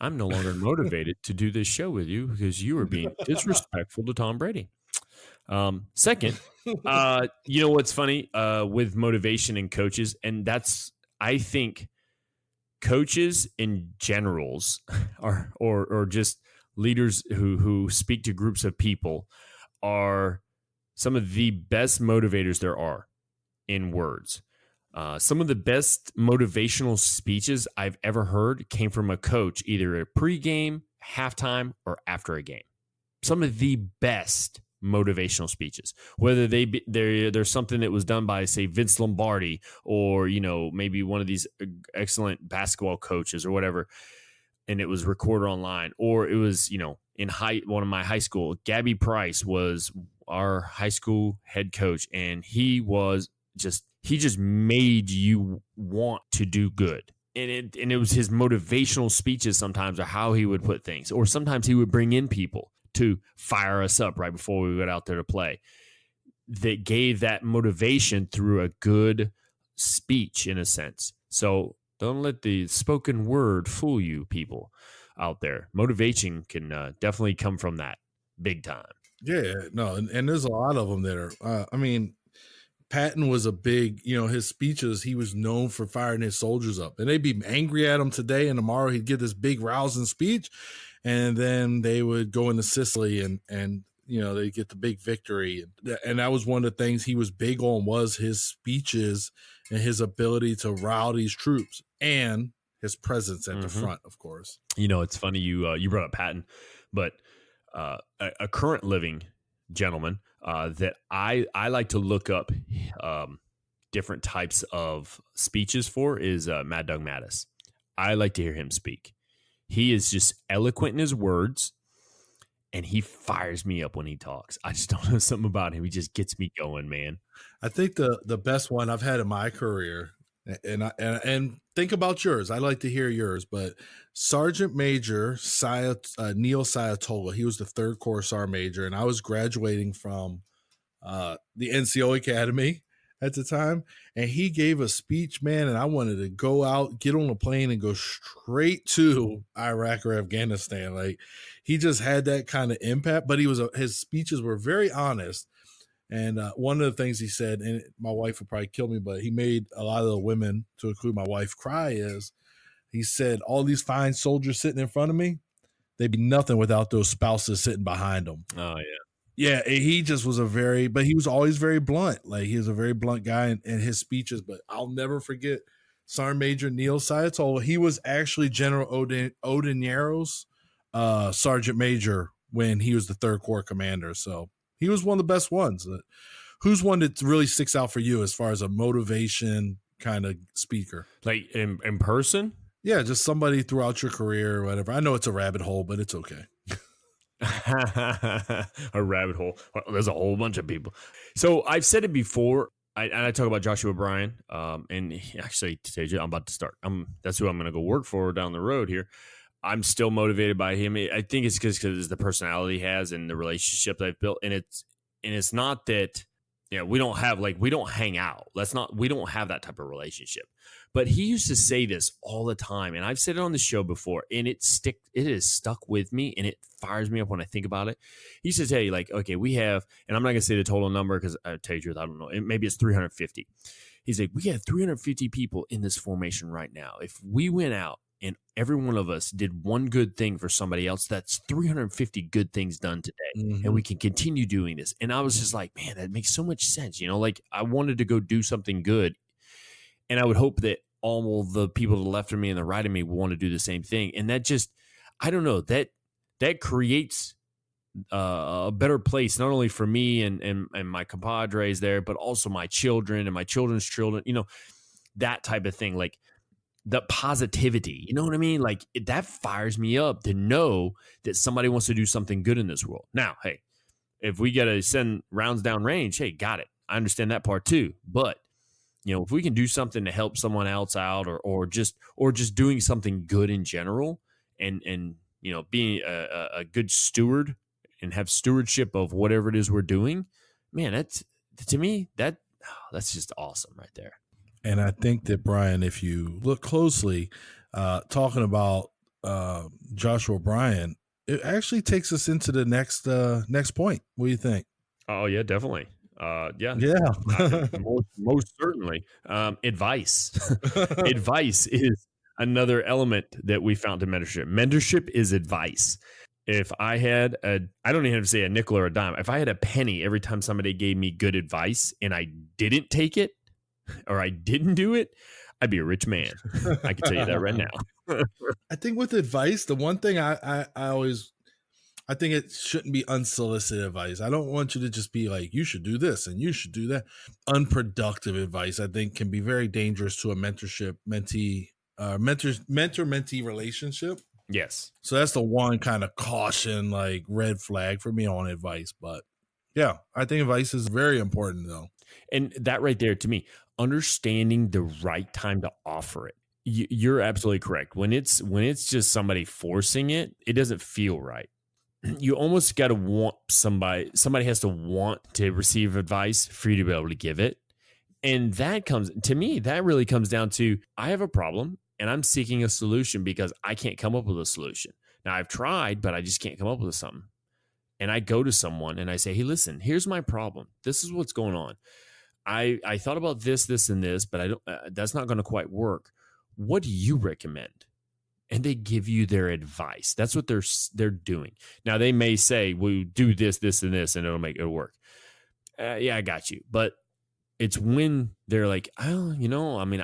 I'm no longer motivated to do this show with you because you are being disrespectful to Tom Brady. Second, you know what's funny with motivation and coaches, and that's, I think, coaches in generals are or just leaders who speak to groups of people are some of the best motivators there are in words. Some of the best motivational speeches I've ever heard came from a coach, either at pregame, halftime, or after a game. Some of the best motivational speeches, whether there's something that was done by, say, Vince Lombardi, or maybe one of these excellent basketball coaches or whatever, and it was recorded online, or it was in one of my high school, Gabby Price was our high school head coach, and he just made you want to do good. And it was his motivational speeches sometimes, or how he would put things, or sometimes he would bring in people to fire us up right before we went out there to play, that gave that motivation through a good speech, in a sense. So don't let the spoken word fool you, people out there. Motivation can definitely come from that big time. Yeah, no, and there's a lot of them that are, Patton was a big, his speeches, he was known for firing his soldiers up, and they'd be angry at him today, and tomorrow he'd give this big rousing speech, and then they would go into Sicily and they get the big victory. And that was one of the things he was big on, was his speeches and his ability to rile these troops, and his presence at the front, of course. It's funny you brought up Patton, but a current living gentleman that I like to look up different types of speeches for is Mad Dog Mattis. I like to hear him speak. He is just eloquent in his words, and he fires me up when he talks. I just don't know, something about him. He just gets me going, man. I think the best one I've had in my career, and think about yours. I like to hear yours, but Sergeant Major Neil Sayatola, he was the 3rd Corps Sergeant Major, and I was graduating from the NCO Academy at the time, and he gave a speech, man, and I wanted to go out, get on a plane, and go straight to Iraq or Afghanistan. Like, he just had that kind of impact, but his speeches were very honest. And one of the things he said, and my wife would probably kill me, but he made a lot of the women, to include my wife, cry, is he said, all these fine soldiers sitting in front of me, they'd be nothing without those spouses sitting behind them. Oh, yeah. Yeah, he just was but he was always very blunt. Like, he was a very blunt guy in his speeches, but I'll never forget Sergeant Major Neil Sayatola. He was actually General Odiniero's Sergeant Major when he was the 3rd Corps commander. So he was one of the best ones. Who's one that really sticks out for you as far as a motivation kind of speaker? Like in person? Yeah, just somebody throughout your career or whatever. I know it's a rabbit hole, but it's okay. A rabbit hole. Well, there's a whole bunch of people. So I've said it before. I talk about Joshua Bryan, and actually, to tell you, I'm about to start. That's who I'm going to go work for down the road here. I'm still motivated by him. I think it's because the personality he has and the relationship that I've built, and it's not that we don't hang out. We don't have that type of relationship. But he used to say this all the time, and I've said it on the show before, and it is stuck with me, and it fires me up when I think about it. He used to say, like, okay, we have, and I'm not going to say the total number because I tell you the truth, I don't know. Maybe it's 350. He's like, we have 350 people in this formation right now. If we went out and every one of us did one good thing for somebody else, that's 350 good things done today. And we can continue doing this. And I was just like, man, that makes so much sense. Like, I wanted to go do something good. And I would hope that all the people to the left of me and the right of me want to do the same thing. And that just, I don't know, that creates a better place, not only for me and my compadres there, but also my children and my children's children, that type of thing. Like, the positivity, you know what I mean? Like, that fires me up to know that somebody wants to do something good in this world. Now, hey, if we got to send rounds down range, hey, got it. I understand that part too. But, if we can do something to help someone else out, or just doing something good in general, and being a good steward and have stewardship of whatever it is we're doing, man, that's, to me, that's just awesome right there. And I think that, Brian, if you look closely, talking about Joshua Bryan, it actually takes us into the next point. What do you think? Oh yeah, definitely. Yeah, Yeah. most certainly. Advice. Advice is another element that we found in mentorship. Mentorship is advice. If I had I don't even have to say a nickel or a dime. If I had a penny every time somebody gave me good advice and I didn't take it or I didn't do it, I'd be a rich man. I can tell you that right now. I think with advice, the one thing I always, I think it shouldn't be unsolicited advice. I don't want you to just be like, you should do this and you should do that. Unproductive advice, I think, can be very dangerous to a mentor mentee relationship. Yes. So that's the one kind of caution, like red flag for me on advice. But yeah, I think advice is very important though. And that right there, to me, understanding the right time to offer it. You're absolutely correct. When it's just somebody forcing it, it doesn't feel right. You almost got to want somebody has to want to receive advice for you to be able to give it. And that comes to me, that really comes down to, I have a problem and I'm seeking a solution because I can't come up with a solution. Now I've tried, but I just can't come up with something. And I go to someone and I say, hey, listen, here's my problem. This is what's going on. I thought about this, and this, but I don't, that's not going to quite work. What do you recommend? And they give you their advice. That's what they're doing. Now they may say, "Well, do this, and this, and it'll work." Yeah, I got you. But it's when they're like, "Oh, I mean,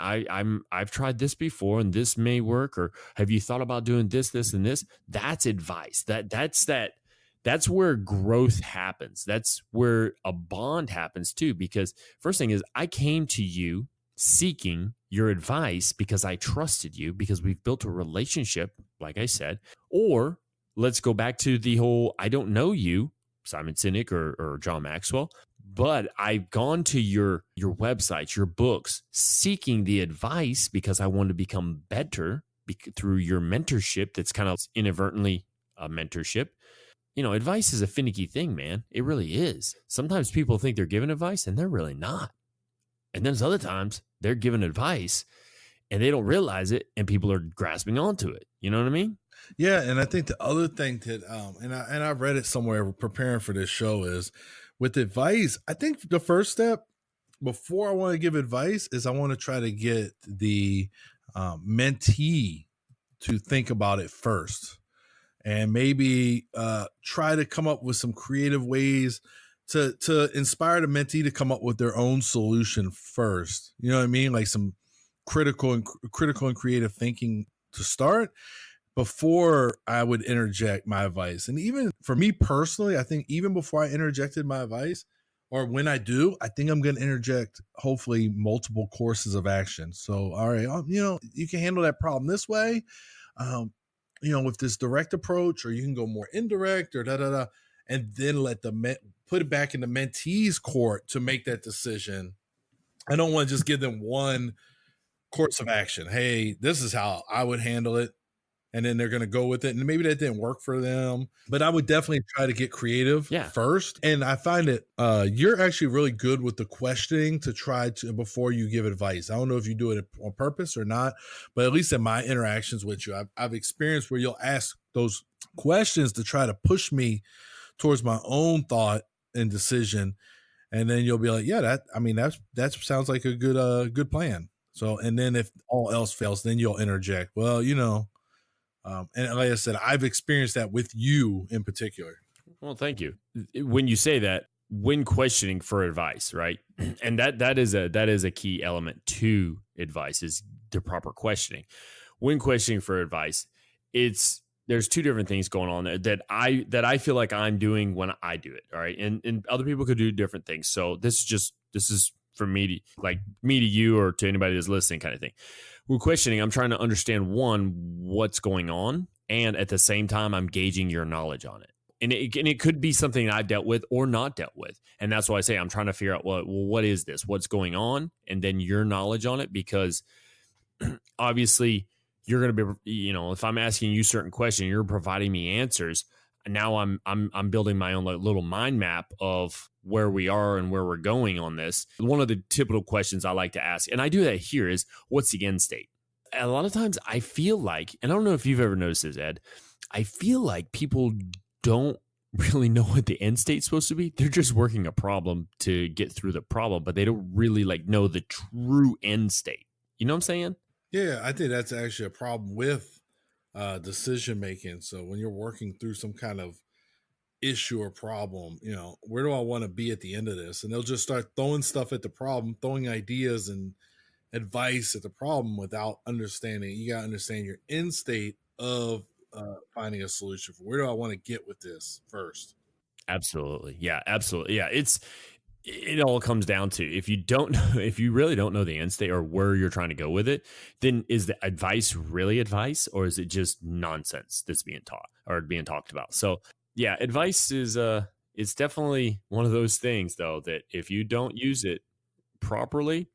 I've tried this before, and this may work." Or have you thought about doing this, and this? That's advice. That's where growth happens. That's where a bond happens too. Because first thing is, I came to you seeking your advice because I trusted you, because we've built a relationship, like I said. Or let's go back to the whole, I don't know you, Simon Sinek or John Maxwell, but I've gone to your websites, your books, seeking the advice because I want to become better through your mentorship. That's kind of inadvertently a mentorship. Advice is a finicky thing, man. It really is. Sometimes people think they're giving advice and they're really not. And then there's other times they're giving advice and they don't realize it and people are grasping onto it. You know what I mean? Yeah. And I think the other thing that, and I read it somewhere preparing for this show, is with advice, I think the first step before I want to give advice is I want to try to get the mentee to think about it first. And maybe try to come up with some creative ways to inspire the mentee to come up with their own solution first. You know what I mean? Like some critical and creative thinking to start before I would interject my advice. And even for me personally, I think even before I interjected my advice, or when I do, I think I'm going to interject hopefully multiple courses of action. So, all right, you can handle that problem this way. With this direct approach, or you can go more indirect, or and then let put it back in the mentee's court to make that decision. I don't want to just give them one course of action. Hey, this is how I would handle it. And then they're going to go with it. And maybe that didn't work for them, but I would definitely try to get creative first. And I find that you're actually really good with the questioning to try to, before you give advice. I don't know if you do it on purpose or not, but at least in my interactions with you, I've experienced where you'll ask those questions to try to push me towards my own thought and decision. And then you'll be like, yeah, that sounds like a good plan. So, and then if all else fails, then you'll interject. Well, and like I said, I've experienced that with you in particular. Well, thank you. When you say that, when questioning for advice, right? And that is a key element to advice, is the proper questioning. When questioning for advice, there's two different things going on there that I feel like I'm doing when I do it. All right. And other people could do different things. So this is from me to you or to anybody that's listening kind of thing. We're questioning. I'm trying to understand, one, what's going on. And at the same time, I'm gauging your knowledge on it. And it could be something I've dealt with or not dealt with. And that's why I say I'm trying to figure out, what is this? What's going on? And then your knowledge on it, because obviously you're going to be, if I'm asking you certain questions, you're providing me answers. And now I'm building my own little mind map of where we are and where we're going on this. One of the typical questions I like to ask, and I do that here, is what's the end state? a lot of times I feel like, and I don't know if you've ever noticed this, Ed, I feel like people don't really know what the end state's supposed to be. They're just working a problem to get through the problem, but they don't really like know the true end state. You know what I'm saying? Yeah, I think that's actually a problem with decision making. So when you're working through some kind of issue or problem, where do I want to be at the end of this? And they'll just start throwing stuff at the problem, throwing ideas and advice at the problem without understanding. You got to understand your end state of finding a solution for where do I want to get with this first. Absolutely. Yeah, absolutely. Yeah. It all comes down to if you really don't know the end state or where you're trying to go with it, then is the advice really advice, or is it just nonsense that's being taught or being talked about? So yeah, advice is it's definitely one of those things though, that if you don't use it properly,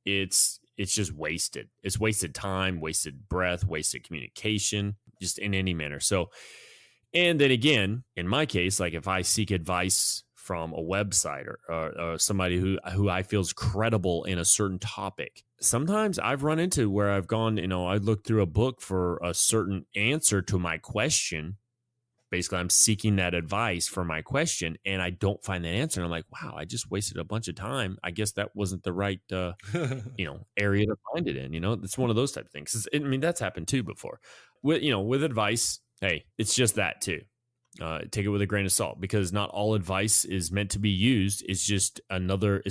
it's just wasted. It's wasted time, wasted breath, wasted communication, just in any manner. So, and then again, in my case, like if I seek advice from a website or somebody who I feel is credible in a certain topic, sometimes I've run into where I've gone, I looked through a book for a certain answer to my question. Basically, I'm seeking that advice for my question and I don't find that answer. And I'm like, wow, I just wasted a bunch of time. I guess that wasn't the right, area to find it in. It's one of those type of things. I mean, that's happened too before. With advice, hey, it's just that too. Take it with a grain of salt, because not all advice is meant to be used. It's just another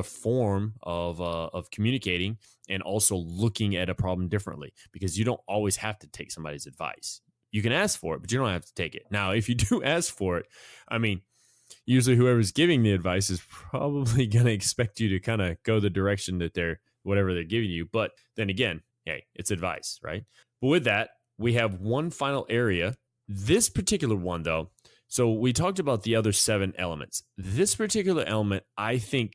form of communicating and also looking at a problem differently, because you don't always have to take somebody's advice. You can ask for it, but you don't have to take it. Now, if you do ask for it, I mean, usually whoever's giving the advice is probably going to expect you to kind of go the direction that whatever they're giving you. But then again, hey, it's advice, right? But with that, we have one final area. This particular one, though, so we talked about the other 7 elements. This particular element, I think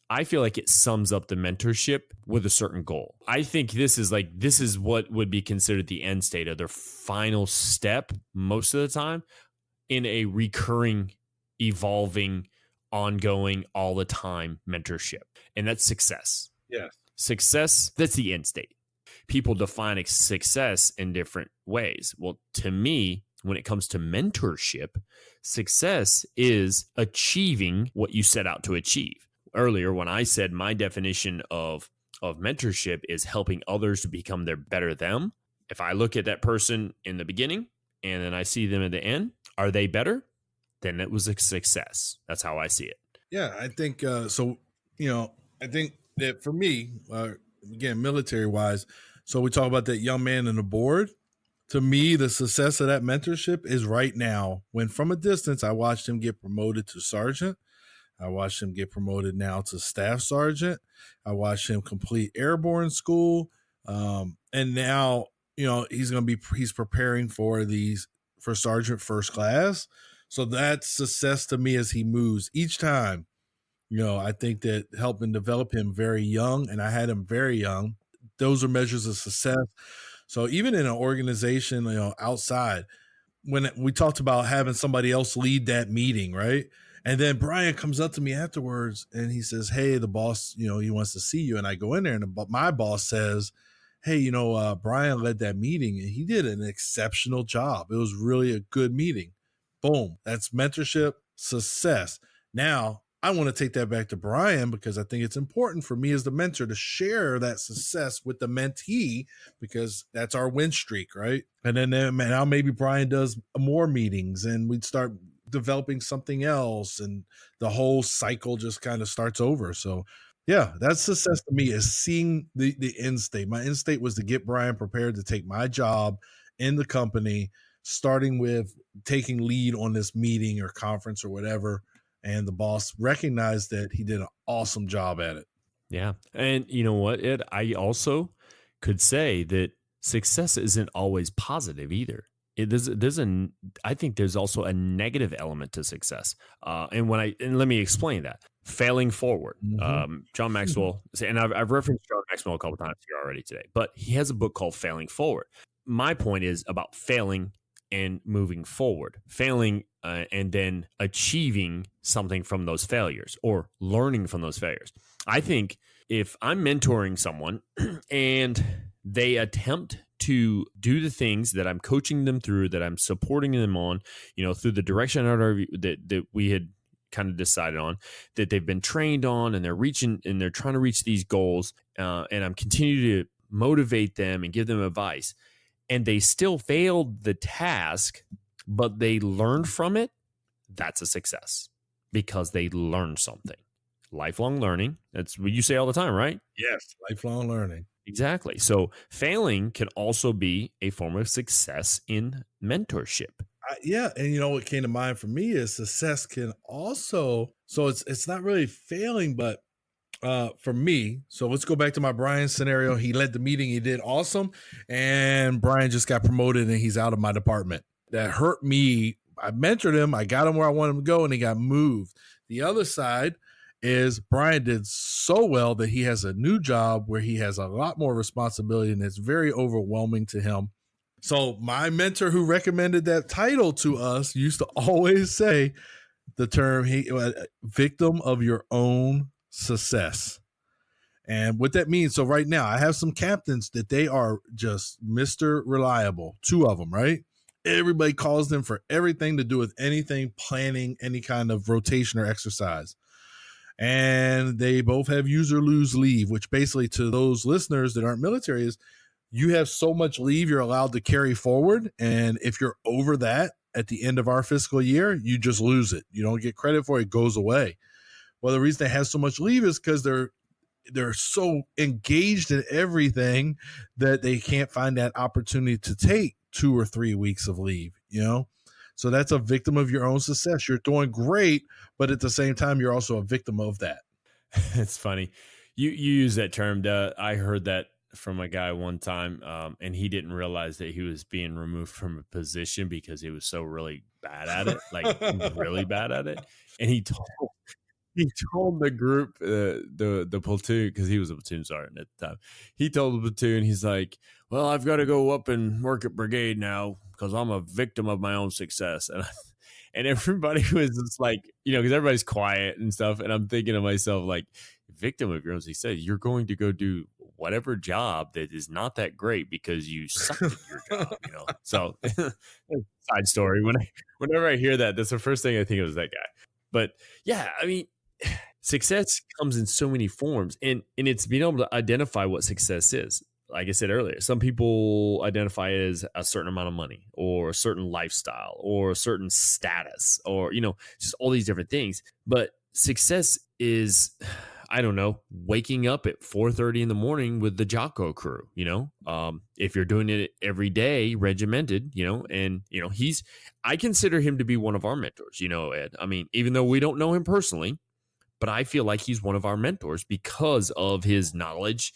I feel like it sums up the mentorship with a certain goal. I think this is what would be considered the end state of their final step most of the time in a recurring, evolving, ongoing, all the time mentorship. And that's success. Yes. Success, that's the end state. People define success in different ways. Well, to me, when it comes to mentorship, success is achieving what you set out to achieve. Earlier, when I said my definition of mentorship is helping others to become their better them, if I look at that person in the beginning and then I see them at the end, are they better? Then it was a success. That's how I see it. Yeah, I think so. I think that for me, again, military wise, so we talk about that young man in the board. To me, the success of that mentorship is right now when from a distance, I watched him get promoted to sergeant. I watched him get promoted now to staff sergeant. I watched him complete airborne school. And now, he's preparing for sergeant first class. So that's success to me as he moves each time. I think that helping develop him very young, and I had him very young. Those are measures of success. So even in an organization, outside, when we talked about having somebody else lead that meeting, right? And then Brian comes up to me afterwards and he says, hey, the boss, he wants to see you. And I go in there and my boss says, hey, Brian led that meeting and he did an exceptional job. It was really a good meeting. Boom. That's mentorship success. Now, I want to take that back to Brian because I think it's important for me as the mentor to share that success with the mentee because that's our win streak, right? And then now maybe Brian does more meetings and we'd start developing something else and the whole cycle just kind of starts over. So yeah, that's success to me is seeing the end state. My end state was to get Brian prepared to take my job in the company, starting with taking lead on this meeting or conference or whatever. And the boss recognized that he did an awesome job at it. Yeah. And you know what, Ed? I also could say that success isn't always positive either. I think there's also a negative element to success. And let me explain that. Failing forward. Mm-hmm. John Maxwell, and I've referenced John Maxwell a couple times here already today, but he has a book called Failing Forward. My point is about failing and moving forward, failing and then achieving something from those failures or learning from those failures. I think if I'm mentoring someone and they attempt to do the things that I'm coaching them through, that I'm supporting them on, through the direction that we had kind of decided on, that they've been trained on, and they're trying to reach these goals, and I'm continuing to motivate them and give them advice, and they still failed the task, but they learned from it, that's a success because they learned something. Lifelong learning. That's what you say all the time, right? Yes, lifelong learning. Exactly. So failing can also be a form of success in mentorship. Yeah, and what came to mind for me is success can also. So it's not really failing, but for me. So let's go back to my Brian scenario. He led the meeting. He did awesome, and Brian just got promoted, and he's out of my department. That hurt me. I mentored him. I got him where I wanted him to go, and he got moved. The other side is Brian did so well that he has a new job where he has a lot more responsibility, and it's very overwhelming to him. So my mentor who recommended that title to us used to always say the term victim of your own success. And what that means, so right now I have some captains that they are just Mr. Reliable, 2 of them, right? Everybody calls them for everything to do with anything, planning, any kind of rotation or exercise. And they both have use or lose leave, which basically to those listeners that aren't military is you have so much leave you're allowed to carry forward. And if you're over that at the end of our fiscal year, you just lose it. You don't get credit for it. It goes away. Well, the reason they have so much leave is because they're so engaged in everything that they can't find that opportunity to take 2 or 3 weeks of leave, So that's a victim of your own success. You're doing great, but at the same time, you're also a victim of that. It's funny. You use that term. I heard that from a guy one time, and he didn't realize that he was being removed from a position because he was so really bad at it, like really bad at it. And he told the group, the platoon, because he was a platoon sergeant at the time. He told the platoon, he's like, well, I've got to go up and work at brigade now because I'm a victim of my own success. And everybody was just like, because everybody's quiet and stuff. And I'm thinking to myself, like, victim of your own success, you're going to go do whatever job that is not that great because you suck at your job, So side story. Whenever I hear that, that's the first thing I think of is that guy. But yeah, I mean, success comes in so many forms, and it's being able to identify what success is. Like I said earlier, some people identify it as a certain amount of money or a certain lifestyle or a certain status or, just all these different things. But success is, I don't know, waking up at 4:30 in the morning with the Jocko crew, if you're doing it every day, regimented, and, I consider him to be one of our mentors, Ed. I mean, even though we don't know him personally, but I feel like he's one of our mentors because of his knowledge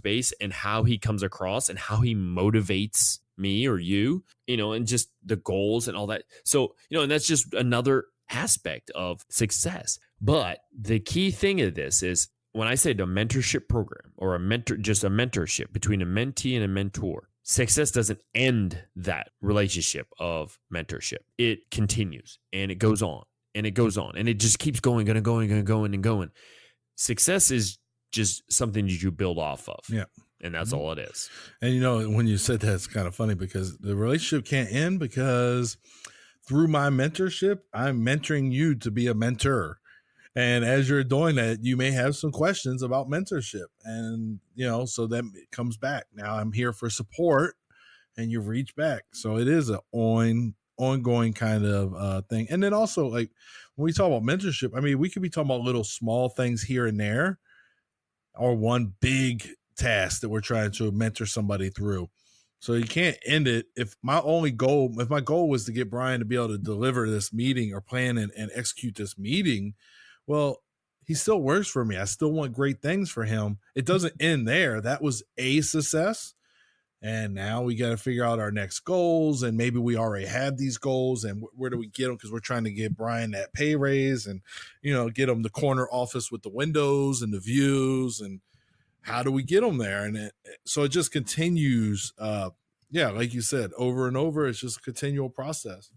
base and how he comes across and how he motivates me or you, and just the goals and all that. So, and that's just another aspect of success. But the key thing of this is when I say the mentorship program or just a mentorship between a mentee and a mentor, success doesn't end that relationship of mentorship. It continues and it goes on and it goes on and it just keeps going. Success is just something that you build off of. Yeah. And that's all it is. And, when you said that, it's kind of funny because the relationship can't end because through my mentorship, I'm mentoring you to be a mentor. And as you're doing that, you may have some questions about mentorship. And, so then it comes back. Now I'm here for support and you've reached back. So it is an ongoing kind of thing. And then also, like, when we talk about mentorship, I mean, we could be talking about little small things here and there or one big task that we're trying to mentor somebody through. So you can't end it. If my goal was to get Brian to be able to deliver this meeting or plan and execute this meeting, well, he still works for me. I still want great things for him. It doesn't end there. That was a success. And now we got to figure out our next goals. And maybe we already have these goals. And where do we get them? Because we're trying to get Brian that pay raise and, get him the corner office with the windows and the views. And how do we get them there? And so it just continues. Like you said, over and over. It's just a continual process.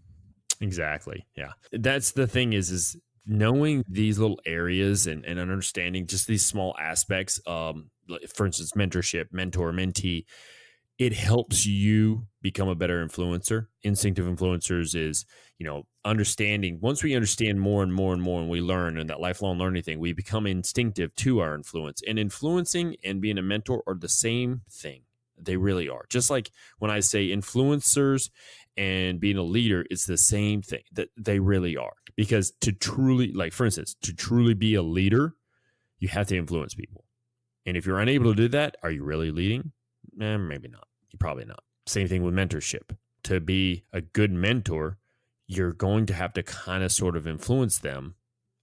Exactly. Yeah. That's the thing is knowing these little areas and understanding just these small aspects, for instance, mentorship, mentor, mentee, it helps you become a better influencer. Instinctive Influencers is, understanding. Once we understand more and more and more, and we learn, and that lifelong learning thing, we become instinctive to our influence. And influencing and being a mentor are the same thing. They really are. Just like when I say influencers and being a leader, it's the same thing. That they really are. Because to truly, like for instance, to truly be a leader, you have to influence people. And if you're unable to do that, are you really leading? Maybe not. You're probably not. Same thing with mentorship. To be a good mentor, you're going to have to kind of sort of influence them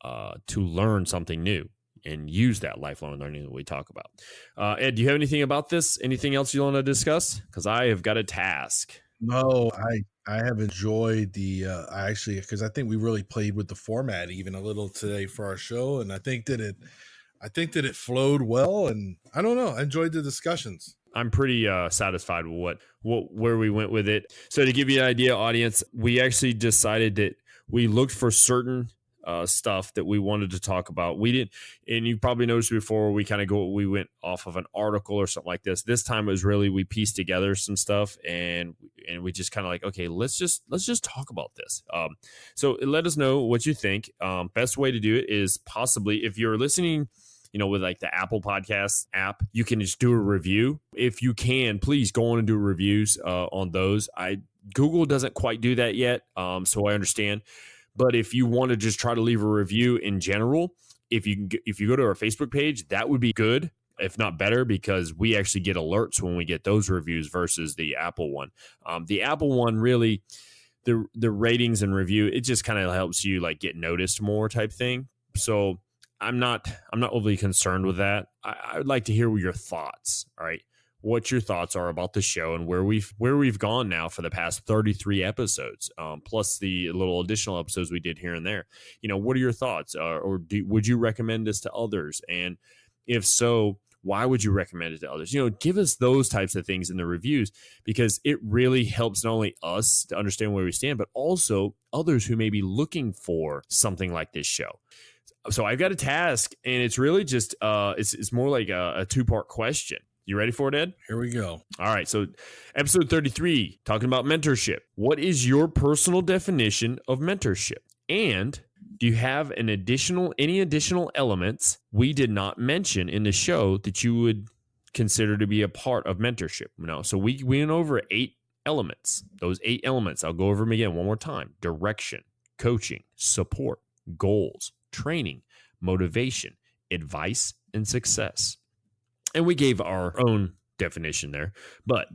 to learn something new and use that lifelong learning that we talk about. Ed, do you have anything about this? Anything else you want to discuss? Because I have got a task. No, I have enjoyed because I think we really played with the format even a little today for our show, and I think that it flowed well, and I don't know, I enjoyed the discussions. I'm pretty satisfied with where we went with it. So to give you an idea, audience, we actually decided that we looked for certain stuff that we wanted to talk about. We didn't, and you probably noticed before, we went off of an article or something like this. This time it was really, we pieced together some stuff and we just kind of like, okay, let's just talk about this. So let us know what you think. Best way to do it is possibly, if you're listening, with like the Apple Podcasts app, you can just do a review. If you can, please go on and do reviews on those. Google doesn't quite do that yet, so I understand. But if you want to just try to leave a review in general, if you go to our Facebook page, that would be good, if not better, because we actually get alerts when we get those reviews versus the Apple one. The Apple one really, the ratings and review, it just kind of helps you like get noticed more type thing. So I'm not overly concerned with that. I would like to hear your thoughts. All right, what your thoughts are about the show and where we've gone now for the past 33 episodes, plus the little additional episodes we did here and there. What are your thoughts? Would you recommend this to others? And if so, why would you recommend it to others? Give us those types of things in the reviews, because it really helps not only us to understand where we stand, but also others who may be looking for something like this show. So I've got a task, and it's really just it's more like a two-part question. You ready for it, Ed? Here we go. All right. So episode 33, talking about mentorship. What is your personal definition of mentorship? And do you have any additional elements we did not mention in the show that you would consider to be a part of mentorship? No. So we went over 8 elements. Those 8 elements, I'll go over them again one more time. Direction, coaching, support, goals, training, motivation, advice, and success. And we gave our own definition there. But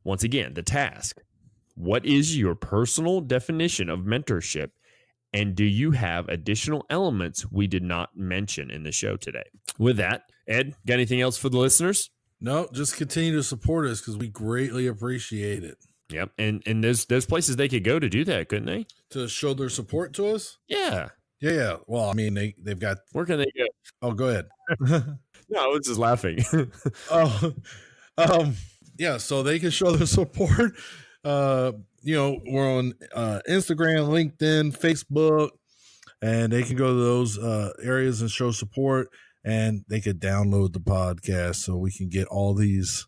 once again, the task. What is your personal definition of mentorship? And do you have additional elements we did not mention in the show today? With that, Ed, got anything else for the listeners? No, just continue to support us because we greatly appreciate it. Yep. And there's places they could go to do that, couldn't they? To show their support to us? Yeah. Yeah. Well, I mean, they've got... Where can they go? Oh, go ahead. No, I was just laughing. Yeah, so they can show their support. We're on Instagram, LinkedIn, Facebook, and they can go to those areas and show support, and they could download the podcast so we can get all these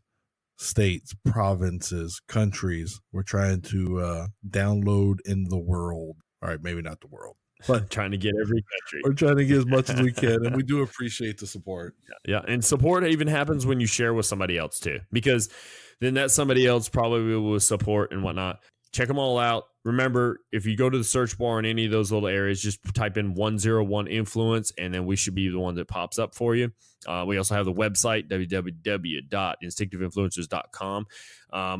states, provinces, countries. We're trying to download in the world. All right, maybe not the world, but trying to get every country. We're trying to get as much as we can, and we do appreciate the support. Yeah, and support even happens when you share with somebody else too, because then that somebody else probably will support and whatnot. Check them all out. Remember, if you go to the search bar in any of those little areas, just type in 101 Influence, and then we should be the one that pops up for you. We also have the website, www.instinctiveinfluencers.com.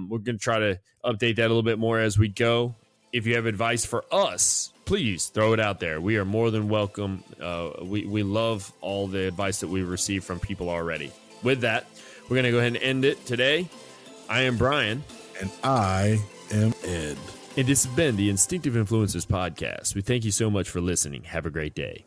We're going to try to update that a little bit more as we go. If you have advice for us, please throw it out there. We are more than welcome. We love all the advice that we've received from people already. With that, we're going to go ahead and end it today. I am Brian. And I am Ed. And this has been the Instinctive Influencers podcast. We thank you so much for listening. Have a great day.